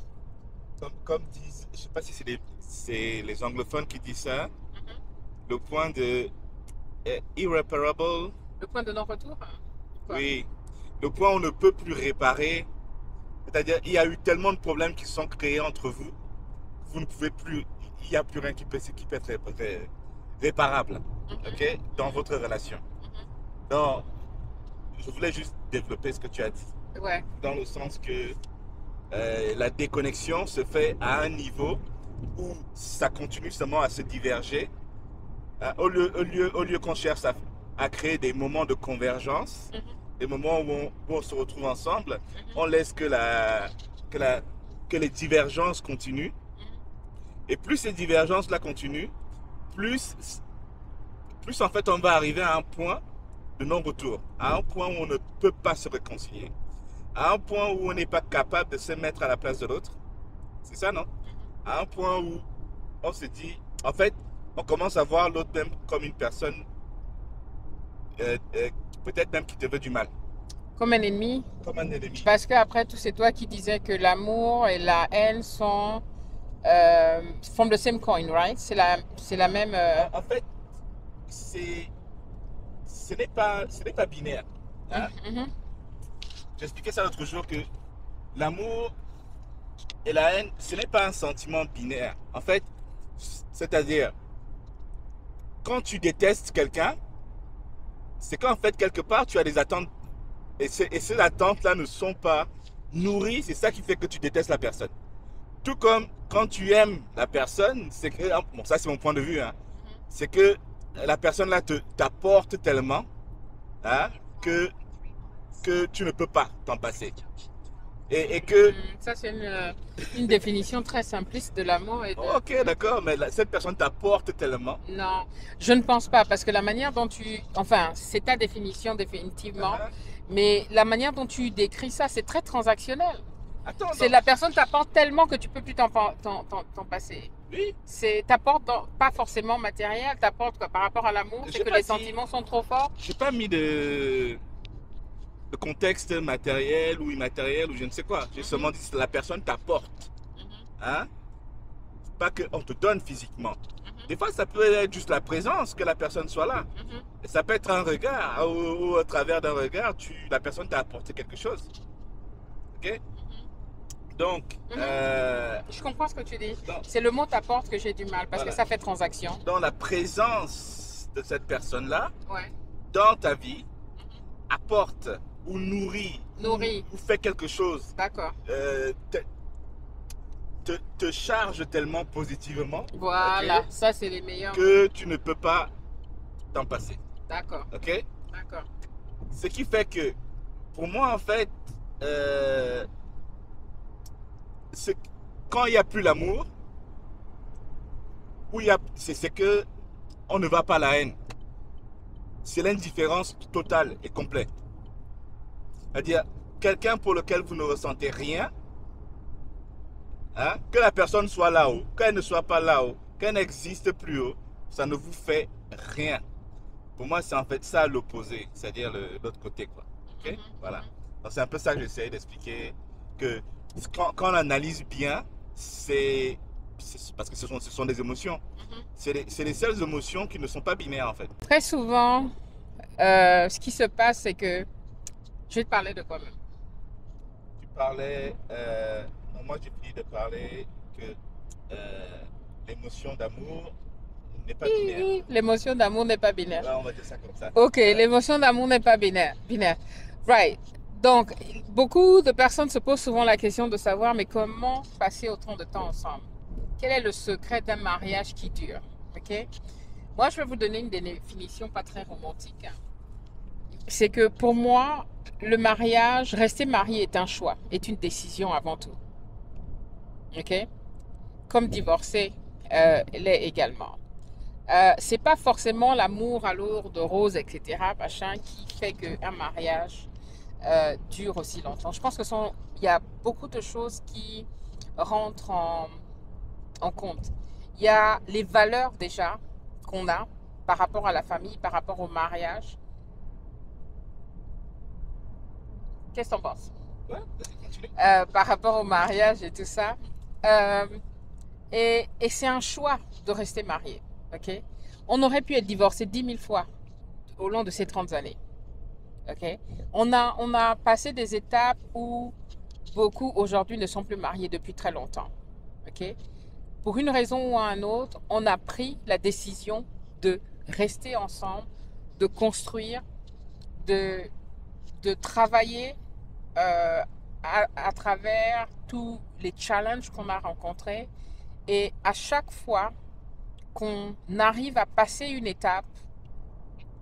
B: Comme disent, je ne sais pas si c'est les anglophones qui disent ça, le point de irreparable,
A: le point de non-retour, quoi.
B: oui, le point où on ne peut plus réparer, c'est-à-dire il y a eu tellement de problèmes qui sont créés entre vous, vous ne pouvez plus, il n'y a plus rien qui peut être réparable, ok, dans votre relation. Donc, je voulais juste développer ce que tu as dit,
A: Ouais.
B: dans le sens que la déconnexion se fait à un niveau où ça continue seulement à se diverger. Au lieu qu'on cherche à créer des moments de convergence, des moments où on se retrouve ensemble, on laisse que les divergences continuent. Et plus ces divergences-là continuent, plus en fait on va arriver à un point de non-retour, à un point où on ne peut pas se réconcilier, à un point où on n'est pas capable de se mettre à la place de l'autre. C'est ça, non? À un point où on se dit, en fait, on commence à voir l'autre même comme une personne, peut-être même qui te veut du mal,
A: Comme un ennemi.
B: comme un ennemi.
A: Parce qu'après tout, c'est toi qui disais que l'amour et la haine sont from the same coin, right? C'est la même.
B: En fait, ce n'est pas binaire. Hein? J'expliquais ça l'autre jour que l'amour et la haine, ce n'est pas un sentiment binaire. En fait, c'est-à-dire, quand tu détestes quelqu'un, c'est qu'en fait, quelque part, tu as des attentes. Et ces attentes-là ne sont pas nourries. C'est ça qui fait que tu détestes la personne. Tout comme quand tu aimes la personne, c'est que, bon, ça c'est mon point de vue, hein, c'est que la personne-là t'apporte tellement, hein, que tu ne peux pas t'en passer. Et que...
A: Ça, c'est une définition très simpliste de l'amour.
B: Ok, d'accord, mais cette personne t'apporte tellement.
A: Non, je ne pense pas, parce que la manière dont enfin, c'est ta définition définitivement, mais la manière dont tu décris ça, c'est très transactionnel.
B: Attends,
A: c'est la personne t'apporte tellement que tu peux plus t'en passer.
B: Oui.
A: T'apporte pas forcément matériel, t'apporte quoi par rapport à l'amour, c'est que les sentiments sont trop forts.
B: J'ai pas mis de contexte matériel ou immatériel ou je ne sais quoi. J'ai seulement dit que la personne t'apporte. Hein? Pas qu'on te donne physiquement. Des fois, ça peut être juste la présence, que la personne soit là. Et ça peut être un regard, ou à travers d'un regard, la personne t'a apporté quelque chose. Ok? Donc,
A: je comprends ce que tu dis. C'est le mot t'apporte que j'ai du mal, parce que ça fait transaction.
B: Dans la présence de cette personne-là,
A: ouais.
B: dans ta vie, apporte ou nourrit. Ou fait quelque chose.
A: D'accord.
B: Te charge tellement positivement.
A: Voilà, okay, ça c'est les meilleurs.
B: Que tu ne peux pas t'en passer.
A: D'accord.
B: Ok?
A: D'accord.
B: Ce qui fait que, pour moi en fait, quand il n'y a plus l'amour, c'est que on ne va pas à la haine. C'est l'indifférence totale et complète. C'est-à-dire, quelqu'un pour lequel vous ne ressentez rien, hein, que la personne soit là-haut, qu'elle ne soit pas là-haut, qu'elle n'existe plus haut, ça ne vous fait rien. Pour moi, c'est en fait ça l'opposé, c'est-à-dire l'autre côté, quoi. Ok? Voilà. Donc, c'est un peu ça que j'essaie d'expliquer, que quand on analyse bien, c'est parce que ce sont des émotions. C'est les seules émotions qui ne sont pas binaires, en fait.
A: Très souvent, ce qui se passe, c'est que je vais te parler de quoi même.
B: Tu parlais, non, moi j'ai fini de parler que l'émotion d'amour n'est pas binaire.
A: L'émotion d'amour n'est pas binaire.
B: Là, on va dire ça comme ça.
A: Ok,
B: Voilà.
A: l'émotion d'amour n'est pas binaire. Binaire. Right. Donc, beaucoup de personnes se posent souvent la question de savoir, mais comment passer autant de temps ensemble? Quel est le secret d'un mariage qui dure? Ok? Moi, je vais vous donner une définition pas très romantique. C'est que pour moi, le mariage, rester marié est un choix, est une décision avant tout. Ok? Comme divorcer l'est également. C'est pas forcément l'amour à l'eau de rose, etc., machin, qui fait qu'un mariage dure aussi longtemps. Je pense que il y a beaucoup de choses qui rentrent en compte. Il y a les valeurs déjà qu'on a par rapport à la famille, par rapport au mariage. Qu'est-ce que tu en penses?
B: Ouais, vas-y, continue.
A: Par rapport au mariage et tout ça. Euh, et c'est un choix de rester marié. Ok? On aurait pu être divorcé 10 000 fois au long de ces 30 années. Ok? On a passé des étapes où beaucoup aujourd'hui ne sont plus mariés depuis très longtemps. Ok? Pour une raison ou une autre, on a pris la décision de rester ensemble, de construire, de, de travailler à travers tous les challenges qu'on a rencontrés. Et à chaque fois qu'on arrive à passer une étape,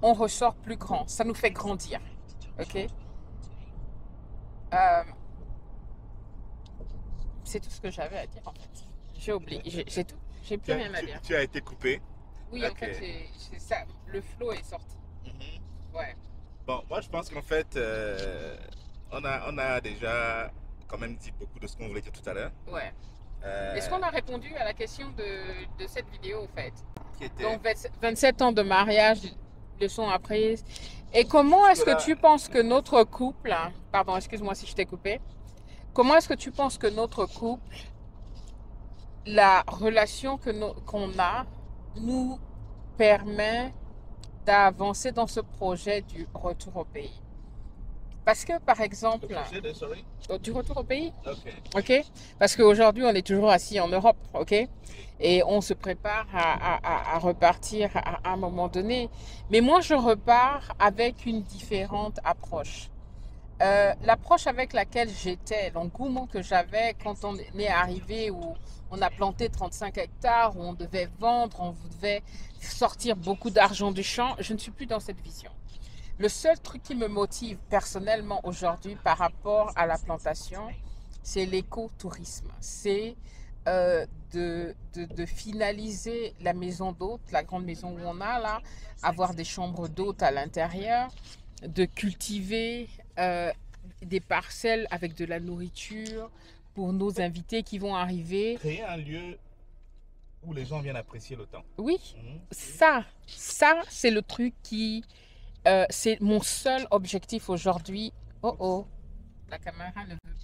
A: on ressort plus grand. Ça nous fait grandir. Ok? Euh, c'est tout ce que j'avais à dire en fait. J'ai oublié. J'ai tout. J'ai plus rien à dire.
B: Tu as été coupé.
A: Oui, en
B: Ok.
A: fait, c'est ça. Le flow est sorti.
B: Mhm.
A: Ouais.
B: Bon, moi je pense qu'en fait, on a déjà quand même dit beaucoup de ce qu'on voulait dire tout à l'heure.
A: Ouais. Est-ce
B: Euh,
A: qu'on a répondu à la question de cette vidéo, au fait?
B: qui était
A: Donc, 27 ans de mariage, leçon apprise. Et comment est-ce que
B: jusque-là.
A: tu penses que notre couple, hein, pardon, excuse-moi si je t'ai coupé, comment est-ce que tu penses que notre couple, la relation qu'on a, nous permet d'avancer dans ce projet du retour au pays? Parce que, par
B: Le
A: exemple,
B: projet de sorry?
A: du retour au pays,
B: Ok.
A: ok? Parce qu'aujourd'hui, on est toujours assis en Europe, ok?
B: Oui.
A: Et on se prépare à repartir à un moment donné. Mais moi, je repars avec une différente approche. L'approche avec laquelle j'étais, l'engouement que j'avais quand on est arrivé où on a planté 35 hectares, où on devait vendre, on devait sortir beaucoup d'argent du champ, je ne suis plus dans cette vision. Le seul truc qui me motive personnellement aujourd'hui par rapport à la plantation, c'est l'écotourisme. C'est de finaliser la maison d'hôte, la grande maison où on a là, avoir des chambres d'hôte à l'intérieur, de cultiver des parcelles avec de la nourriture pour
B: En
A: nos
B: fait,
A: invités qui vont arriver.
B: créer un lieu où les gens viennent apprécier le temps.
A: Oui,
B: Mhm. Oui.
A: ça, c'est le truc c'est mon seul objectif aujourd'hui. Oh
B: Oups,
A: oh, la caméra ne veut plus.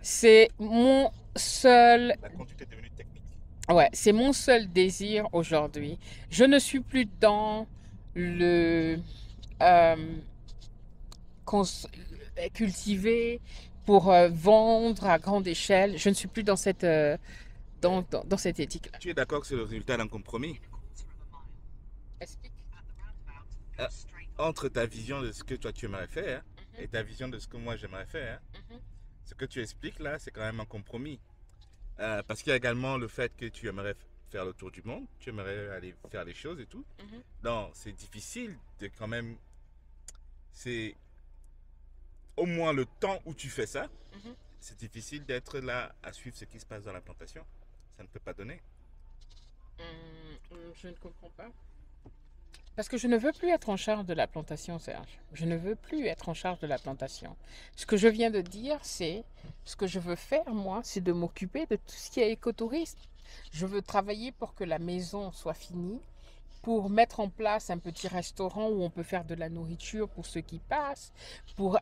A: C'est mon seul,
B: la conduite est devenue technique.
A: ouais, c'est mon seul désir aujourd'hui. Je ne suis plus dans le euh, cons- cultiver pour vendre à grande échelle. Je ne suis plus dans
B: Mais
A: dans cette éthique-là.
B: tu es d'accord que c'est le résultat d'un compromis
A: Explique.
B: euh, entre ta vision de ce que toi tu aimerais faire
A: Mhm,
B: et ta vision de ce que moi j'aimerais faire.
A: mhm,
B: Ce que tu expliques là, c'est quand même un compromis. Parce qu'il y a également le fait que tu aimerais faire le tour du monde, tu aimerais aller faire les choses et tout.
A: mhm,
B: Donc, c'est difficile de quand même. C'est au moins le temps où tu fais ça,
A: mhm.
B: c'est difficile d'être là à suivre ce qui se passe dans la plantation. Ça ne peut pas donner.
A: Je ne comprends pas. Parce que je ne veux plus être en charge de la plantation, Serge. Je ne veux plus être en charge de la plantation. Ce que je viens de dire, c'est ce que je veux faire, moi, c'est de m'occuper de tout ce qui est écotourisme. Je veux travailler pour que la maison soit finie, pour mettre en place un petit restaurant où on peut faire de la nourriture pour ceux qui passent, pour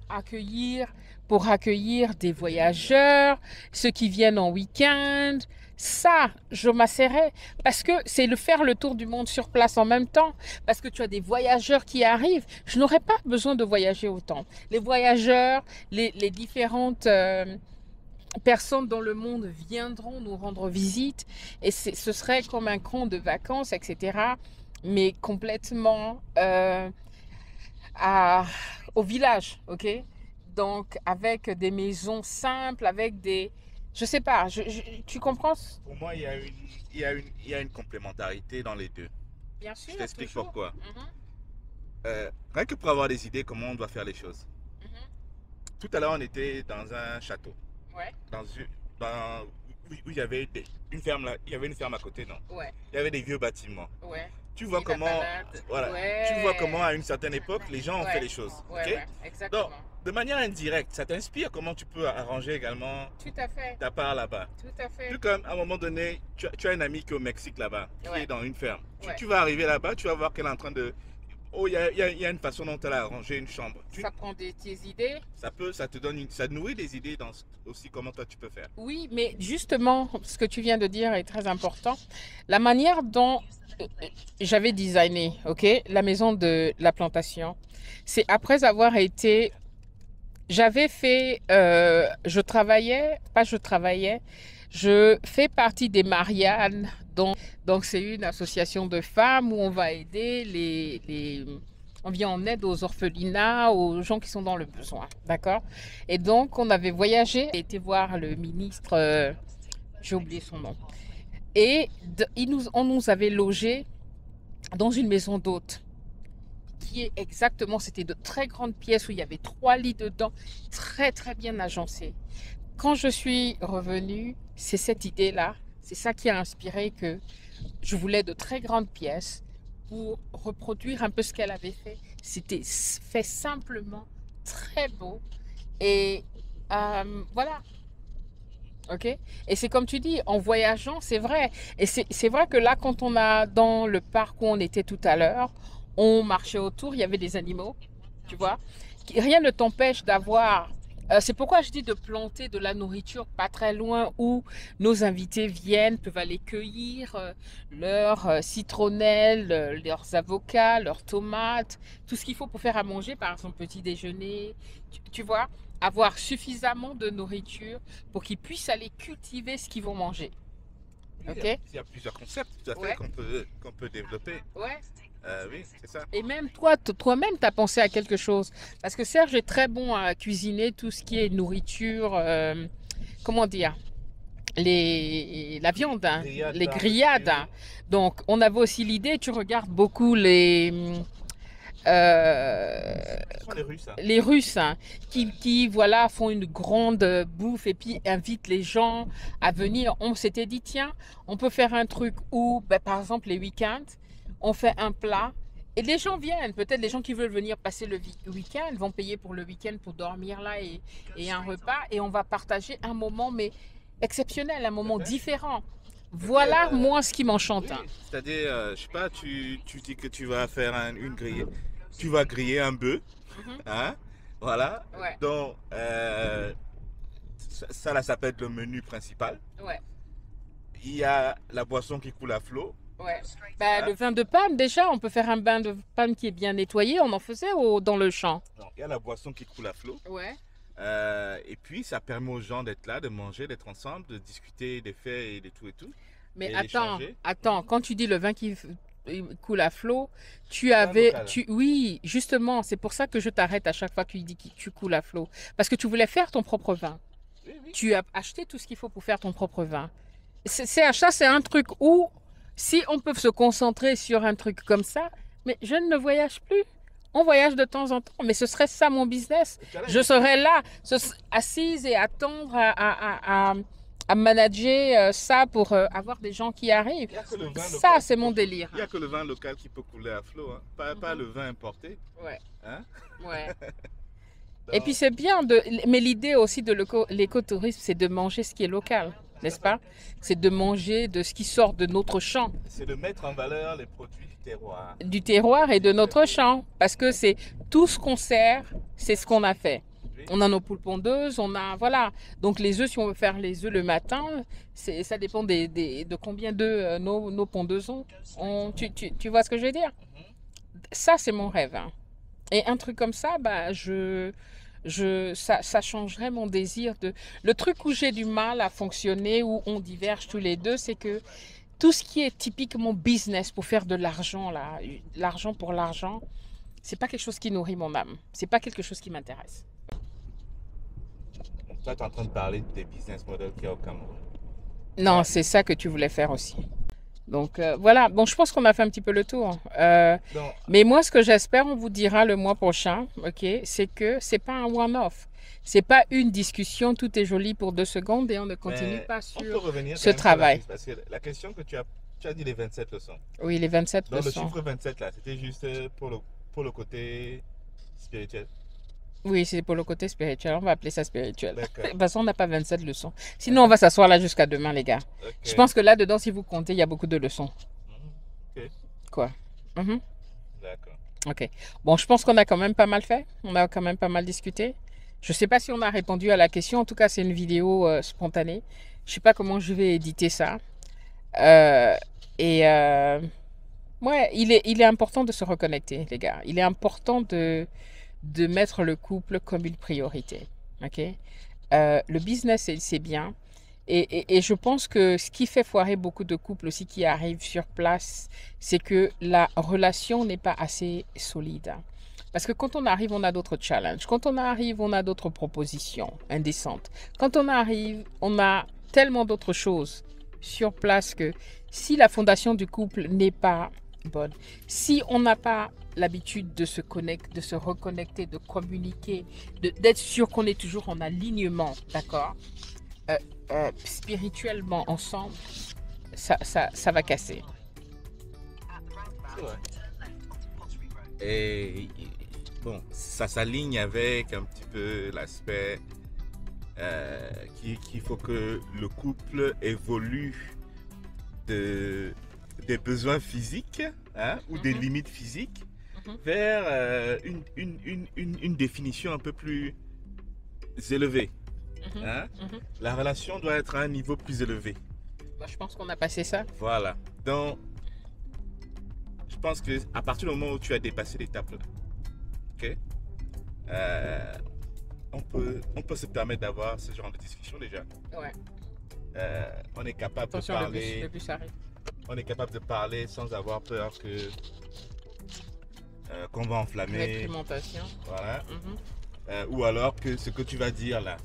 A: accueillir, pour accueillir des voyageurs, ceux qui viennent en week-end. Ça, je m'asserais parce que c'est le faire le tour du monde sur place en même temps, parce que tu as des voyageurs qui arrivent. Je n'aurais pas besoin de voyager autant. Les voyageurs, les différentes personnes dans le monde viendront nous rendre visite et ce serait comme un camp de vacances, etc. Mais complètement à, au village, ok? Donc avec des maisons simples, avec des... Je sais pas, tu comprends?
B: Pour moi, il y a une complémentarité dans les deux.
A: Bien sûr,
B: Je t'explique
A: toujours.
B: pourquoi.
A: Mhm,
B: Rien que pour avoir des idées comment on doit faire les choses.
A: mhm.
B: Tout à l'heure, on était dans un château,
A: Ouais,
B: dans, dans- où il y avait une ferme là, il y avait une ferme à côté, non?
A: ouais,
B: Il y avait des vieux bâtiments.
A: ouais.
B: Tu vois
A: Et la
B: comment,
A: balade.
B: voilà, tu vois comment
A: Ouais,
B: à une certaine époque, les gens ont fait
A: ouais,
B: les choses,
A: ouais,
B: ok?
A: ouais,
B: Donc,
A: exactement.
B: de manière indirecte, ça t'inspire comment tu peux arranger également
A: Tout à fait,
B: ta part là-bas.
A: tout à fait.
B: Tout comme à un moment donné, tu as un ami qui est au Mexique là-bas, qui est
A: Ouais,
B: dans une ferme.
A: ouais.
B: Tu vas arriver là-bas, tu vas voir qu'elle est en train de... Oh, il y a une façon dont elle a arrangé une chambre.
A: Ça prend tes idées.
B: Ça te donne ça te nourrit des idées dans aussi comment toi tu peux faire.
A: Oui, mais justement, ce que tu viens de dire est très important. La manière dont j'avais designé, ok, la maison de la plantation, c'est après avoir été, j'avais fait, pas je travaillais, je fais partie des Mariannes, donc c'est une association de femmes où on va aider on vient en aide aux orphelinats, aux gens qui sont dans le besoin, d'accord? Et donc on avait voyagé, et été voir le ministre, j'ai oublié son nom, et on nous avait logés dans une maison d'hôtes qui est exactement, c'était de très grandes pièces où il y avait 3 lits dedans, très très bien agencés. Quand je suis revenue, c'est cette idée-là, c'est ça qui a inspiré que je voulais de très grandes pièces pour reproduire un peu ce qu'elle avait fait. C'était fait simplement, très beau. Et voilà, ok? Et c'est comme tu dis, en voyageant, c'est vrai. Et c'est vrai que là, quand on a dans le parc où on était tout à l'heure, on marchait autour, il y avait des animaux, tu vois. Rien ne t'empêche d'avoir. C'est pourquoi je dis de planter de la nourriture pas très loin où nos invités viennent, peuvent aller cueillir leurs citronnelles, leurs avocats, leurs tomates, tout ce qu'il faut pour faire à manger, par exemple petit déjeuner, tu vois, avoir suffisamment de nourriture pour qu'ils puissent aller cultiver ce qu'ils vont manger.
B: Oui,
A: Ok?
B: il y a plusieurs concepts tout à fait
A: Ouais,
B: qu'on peut développer.
A: ouais.
B: Oui, c'est ça.
A: Et même toi, toi-même, tu as pensé à quelque chose. Parce que Serge est très bon à cuisiner tout ce qui est nourriture, comment dire, la viande, hein,
B: Grillade,
A: les grillades,
B: barbecue.
A: hein. Donc, on avait aussi l'idée, tu regardes beaucoup
B: Ce sont les Russes, ça.
A: les Russes, hein, voilà, font une grande bouffe et puis invitent les gens à venir. On s'était dit, tiens, on peut faire un truc où, ben, par exemple, les week-ends, on fait un plat et les gens viennent. Peut-être les gens qui veulent venir passer le week-end vont payer pour le week-end pour dormir là et un repas et on va partager un moment, mais exceptionnel, un
B: Tout à
A: moment
B: fait.
A: différent.
B: C'est-à-dire,
A: Voilà, moi, ce qui m'enchante,
B: oui,
A: hein.
B: c'est-à-dire, je sais pas, tu dis que tu vas faire une grille, tu vas griller un bœuf,
A: Mhm.
B: hein, voilà.
A: Ouais,
B: Donc, ça là, ça peut être le menu principal.
A: ouais.
B: Il y a la boisson qui coule à flot,
A: Ouais. Bah,
B: hein.
A: le vin de palme, déjà, on peut faire un bain de palme qui est bien nettoyé. On en faisait dans le champ.
B: Donc, il y a la boisson qui coule à flot.
A: Ouais.
B: Et puis, ça permet aux gens d'être là, de manger, d'être ensemble, de discuter des faits et de tout et tout,
A: Mais
B: et
A: attends,
B: d'échanger.
A: attends. Quand tu dis le vin qui coule à flot,
B: Vin local.
A: oui, justement, c'est pour ça que je t'arrête à chaque fois que tu dis que tu coules à flot. Parce que tu voulais faire ton propre vin.
B: Oui, oui.
A: Tu as acheté tout ce qu'il faut pour faire ton propre vin. Ça, c'est un truc où, si on peut se concentrer sur un truc comme ça, mais je ne voyage plus. On voyage de temps en temps, mais ce serait ça mon business.
B: Le challenge,
A: Je serais là, assise et attendre à manager ça pour avoir des gens qui arrivent.
B: Il n'y a que le vin
A: Ça,
B: local
A: c'est mon délire.
B: il y a que le vin local qui peut couler à flot, hein. Pas le vin importé.
A: Ouais,
B: Hein?
A: ouais. Et puis
B: Donc,
A: c'est bien de, mais l'idée aussi de l'écotourisme, c'est de manger ce qui est local, n'est-ce pas? C'est de manger de ce qui sort de notre champ,
B: c'est de mettre en valeur les produits du terroir.
A: du terroir et de notre champ, parce que c'est tout ce qu'on sert, c'est ce qu'on a fait.
B: Oui.
A: On a nos poules pondeuses, on a voilà. Donc les œufs, si on veut faire les œufs le matin, ça dépend de combien d'œufs nos pondeuses ont. Tu vois ce que je veux dire? Ça, c'est mon rêve, hein. Et un truc comme ça, bah, ça changerait mon désir de. Le truc où j'ai du mal à fonctionner, où on diverge tous les deux, c'est que tout ce qui est typiquement business pour faire de l'argent, là, l'argent pour l'argent, c'est pas quelque chose qui nourrit mon âme. C'est pas quelque chose qui m'intéresse.
B: Toi, tu es en train de parler des business models qu'il y a au Cameroun.
A: Non, c'est ça que tu voulais faire aussi. Donc voilà, bon, je pense qu'on a fait un petit peu le tour.
B: Donc,
A: Mais moi, ce que j'espère, on vous dira le mois prochain, ok, c'est que c'est pas un one-off. C'est pas une discussion, tout est joli pour 2 secondes et on ne continue
B: mais
A: pas
B: on peut
A: sur
B: revenir
A: ce
B: quand même sur la
A: travail.
B: question, parce que la question que tu as dit les 27 leçons.
A: Oui, les 27
B: Donc, le
A: leçons.
B: chiffre 27 là, c'était juste pour le côté spirituel.
A: Oui, c'est pour le côté spirituel. On va appeler ça spirituel. De
B: D'accord.
A: toute façon, on n'a pas 27 leçons. Sinon, on va s'asseoir là jusqu'à demain, les gars. Je
B: Ok.
A: pense que là-dedans, si vous comptez, il y a beaucoup de leçons.
B: Mhm. Ok.
A: Quoi? Mhm.
B: D'accord.
A: Ok. Bon, je pense qu'on a quand même pas mal fait. On a quand même pas mal discuté. Je ne sais pas si on a répondu à la question. En tout cas, c'est une vidéo spontanée. Je ne sais pas comment je vais éditer ça. Euh, et ouais, il est important de se reconnecter, les gars. Il est important de mettre le couple comme une priorité. Ok? Le business, c'est bien. Et je pense que ce qui fait foirer beaucoup de couples aussi qui arrivent sur place, c'est que la relation n'est pas assez solide. Parce que quand on arrive, on a d'autres challenges. Quand on arrive, on a d'autres propositions indécentes. Quand on arrive, on a tellement d'autres choses sur place que si la fondation du couple n'est pas bonne, si on n'a pas l'habitude de se connecter, de se reconnecter, de communiquer, d'être sûr qu'on est toujours en alignement, d'accord, euh, spirituellement ensemble, ça va casser.
B: C'est vrai. Et bon, ça s'aligne avec un petit peu l'aspect qu'il faut que le couple évolue des besoins physiques, hein, ou des
A: Mhm,
B: limites physiques
A: mhm,
B: vers une définition un peu plus élevée.
A: mhm,
B: Hein.
A: mhm.
B: La relation doit être à un niveau plus élevé.
A: Bah, je pense qu'on a passé ça.
B: Voilà. Donc, je pense que à partir du moment où tu as dépassé l'étape là, ok, euh, on peut se permettre d'avoir ce genre de discussion déjà.
A: Ouais.
B: On est capable de
A: Attention,
B: parler,
A: le bus arrive.
B: on est capable de parler sans avoir peur que qu'on va enflammer,
A: Réprimantation.
B: voilà.
A: Mhm.
B: Ou alors que ce que tu vas dire là,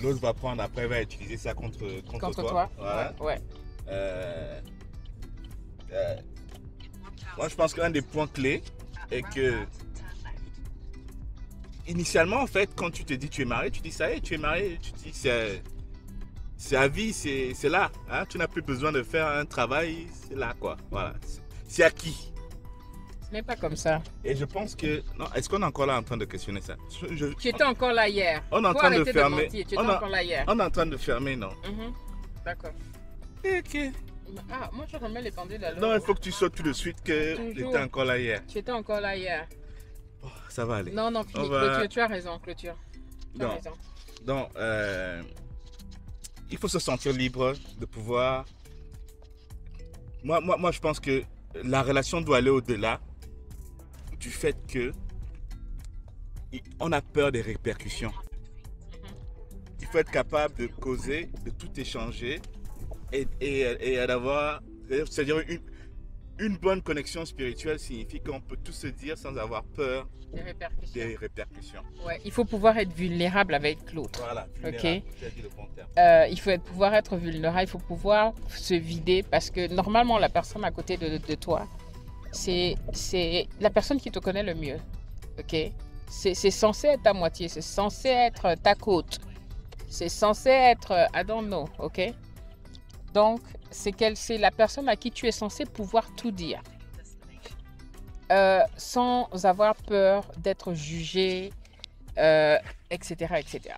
B: l'autre va prendre après, va utiliser ça contre
A: Contre
B: toi.
A: toi.
B: Voilà.
A: Ouais, ouais.
B: Euh, euh, Moi, je pense qu'un des points clés est que initialement, en fait, quand tu te dis tu es marié, tu dis ça y est, tu es marié, tu dis c'est à vie, c'est là. Hein? Tu n'as plus besoin de faire un travail, c'est là quoi. Voilà. C'est acquis.
A: Ce n'est pas comme ça.
B: Et je pense que. Non, est-ce qu'on est encore là en train de questionner ça?
A: Tu étais encore là hier.
B: On est en
A: Faut
B: train de
A: arrêter
B: fermer.
A: mentir. Tu étais
B: On,
A: encore là hier.
B: on est en train de fermer, non?
A: Mhm. D'accord.
B: Ok.
A: Ah, moi je remets les pendules à l'heure.
B: Non, il faut que tu sautes tout de suite que
A: Toujours.
B: j'étais encore là hier.
A: Tu étais encore là hier.
B: Oh, ça va aller.
A: Non, non,
B: On
A: fini.
B: va-
A: Clôture, tu as raison, clôture. Tu as
B: Non.
A: raison.
B: Donc, il faut se sentir libre de pouvoir. Moi, je pense que la relation doit aller au-delà du fait que on a peur des répercussions. Il faut être capable de causer, de tout échanger et d'avoir, c'est-à-dire une bonne connexion spirituelle signifie qu'on peut tout se dire sans avoir peur
A: Les répercussions.
B: des répercussions.
A: Ouais, il faut pouvoir être vulnérable avec l'autre.
B: Voilà, vulnérable, tu as dit le bon terme.
A: Il faut pouvoir être vulnérable, il faut pouvoir se vider parce que normalement la personne à côté de toi, c'est la personne qui te connaît le mieux. Ok? C'est censé être ta moitié, c'est censé être ta côte. C'est censé être I don't know, ok? Donc, c'est la personne à qui tu es censé pouvoir tout dire. Sans avoir peur d'être jugé, etc., etc.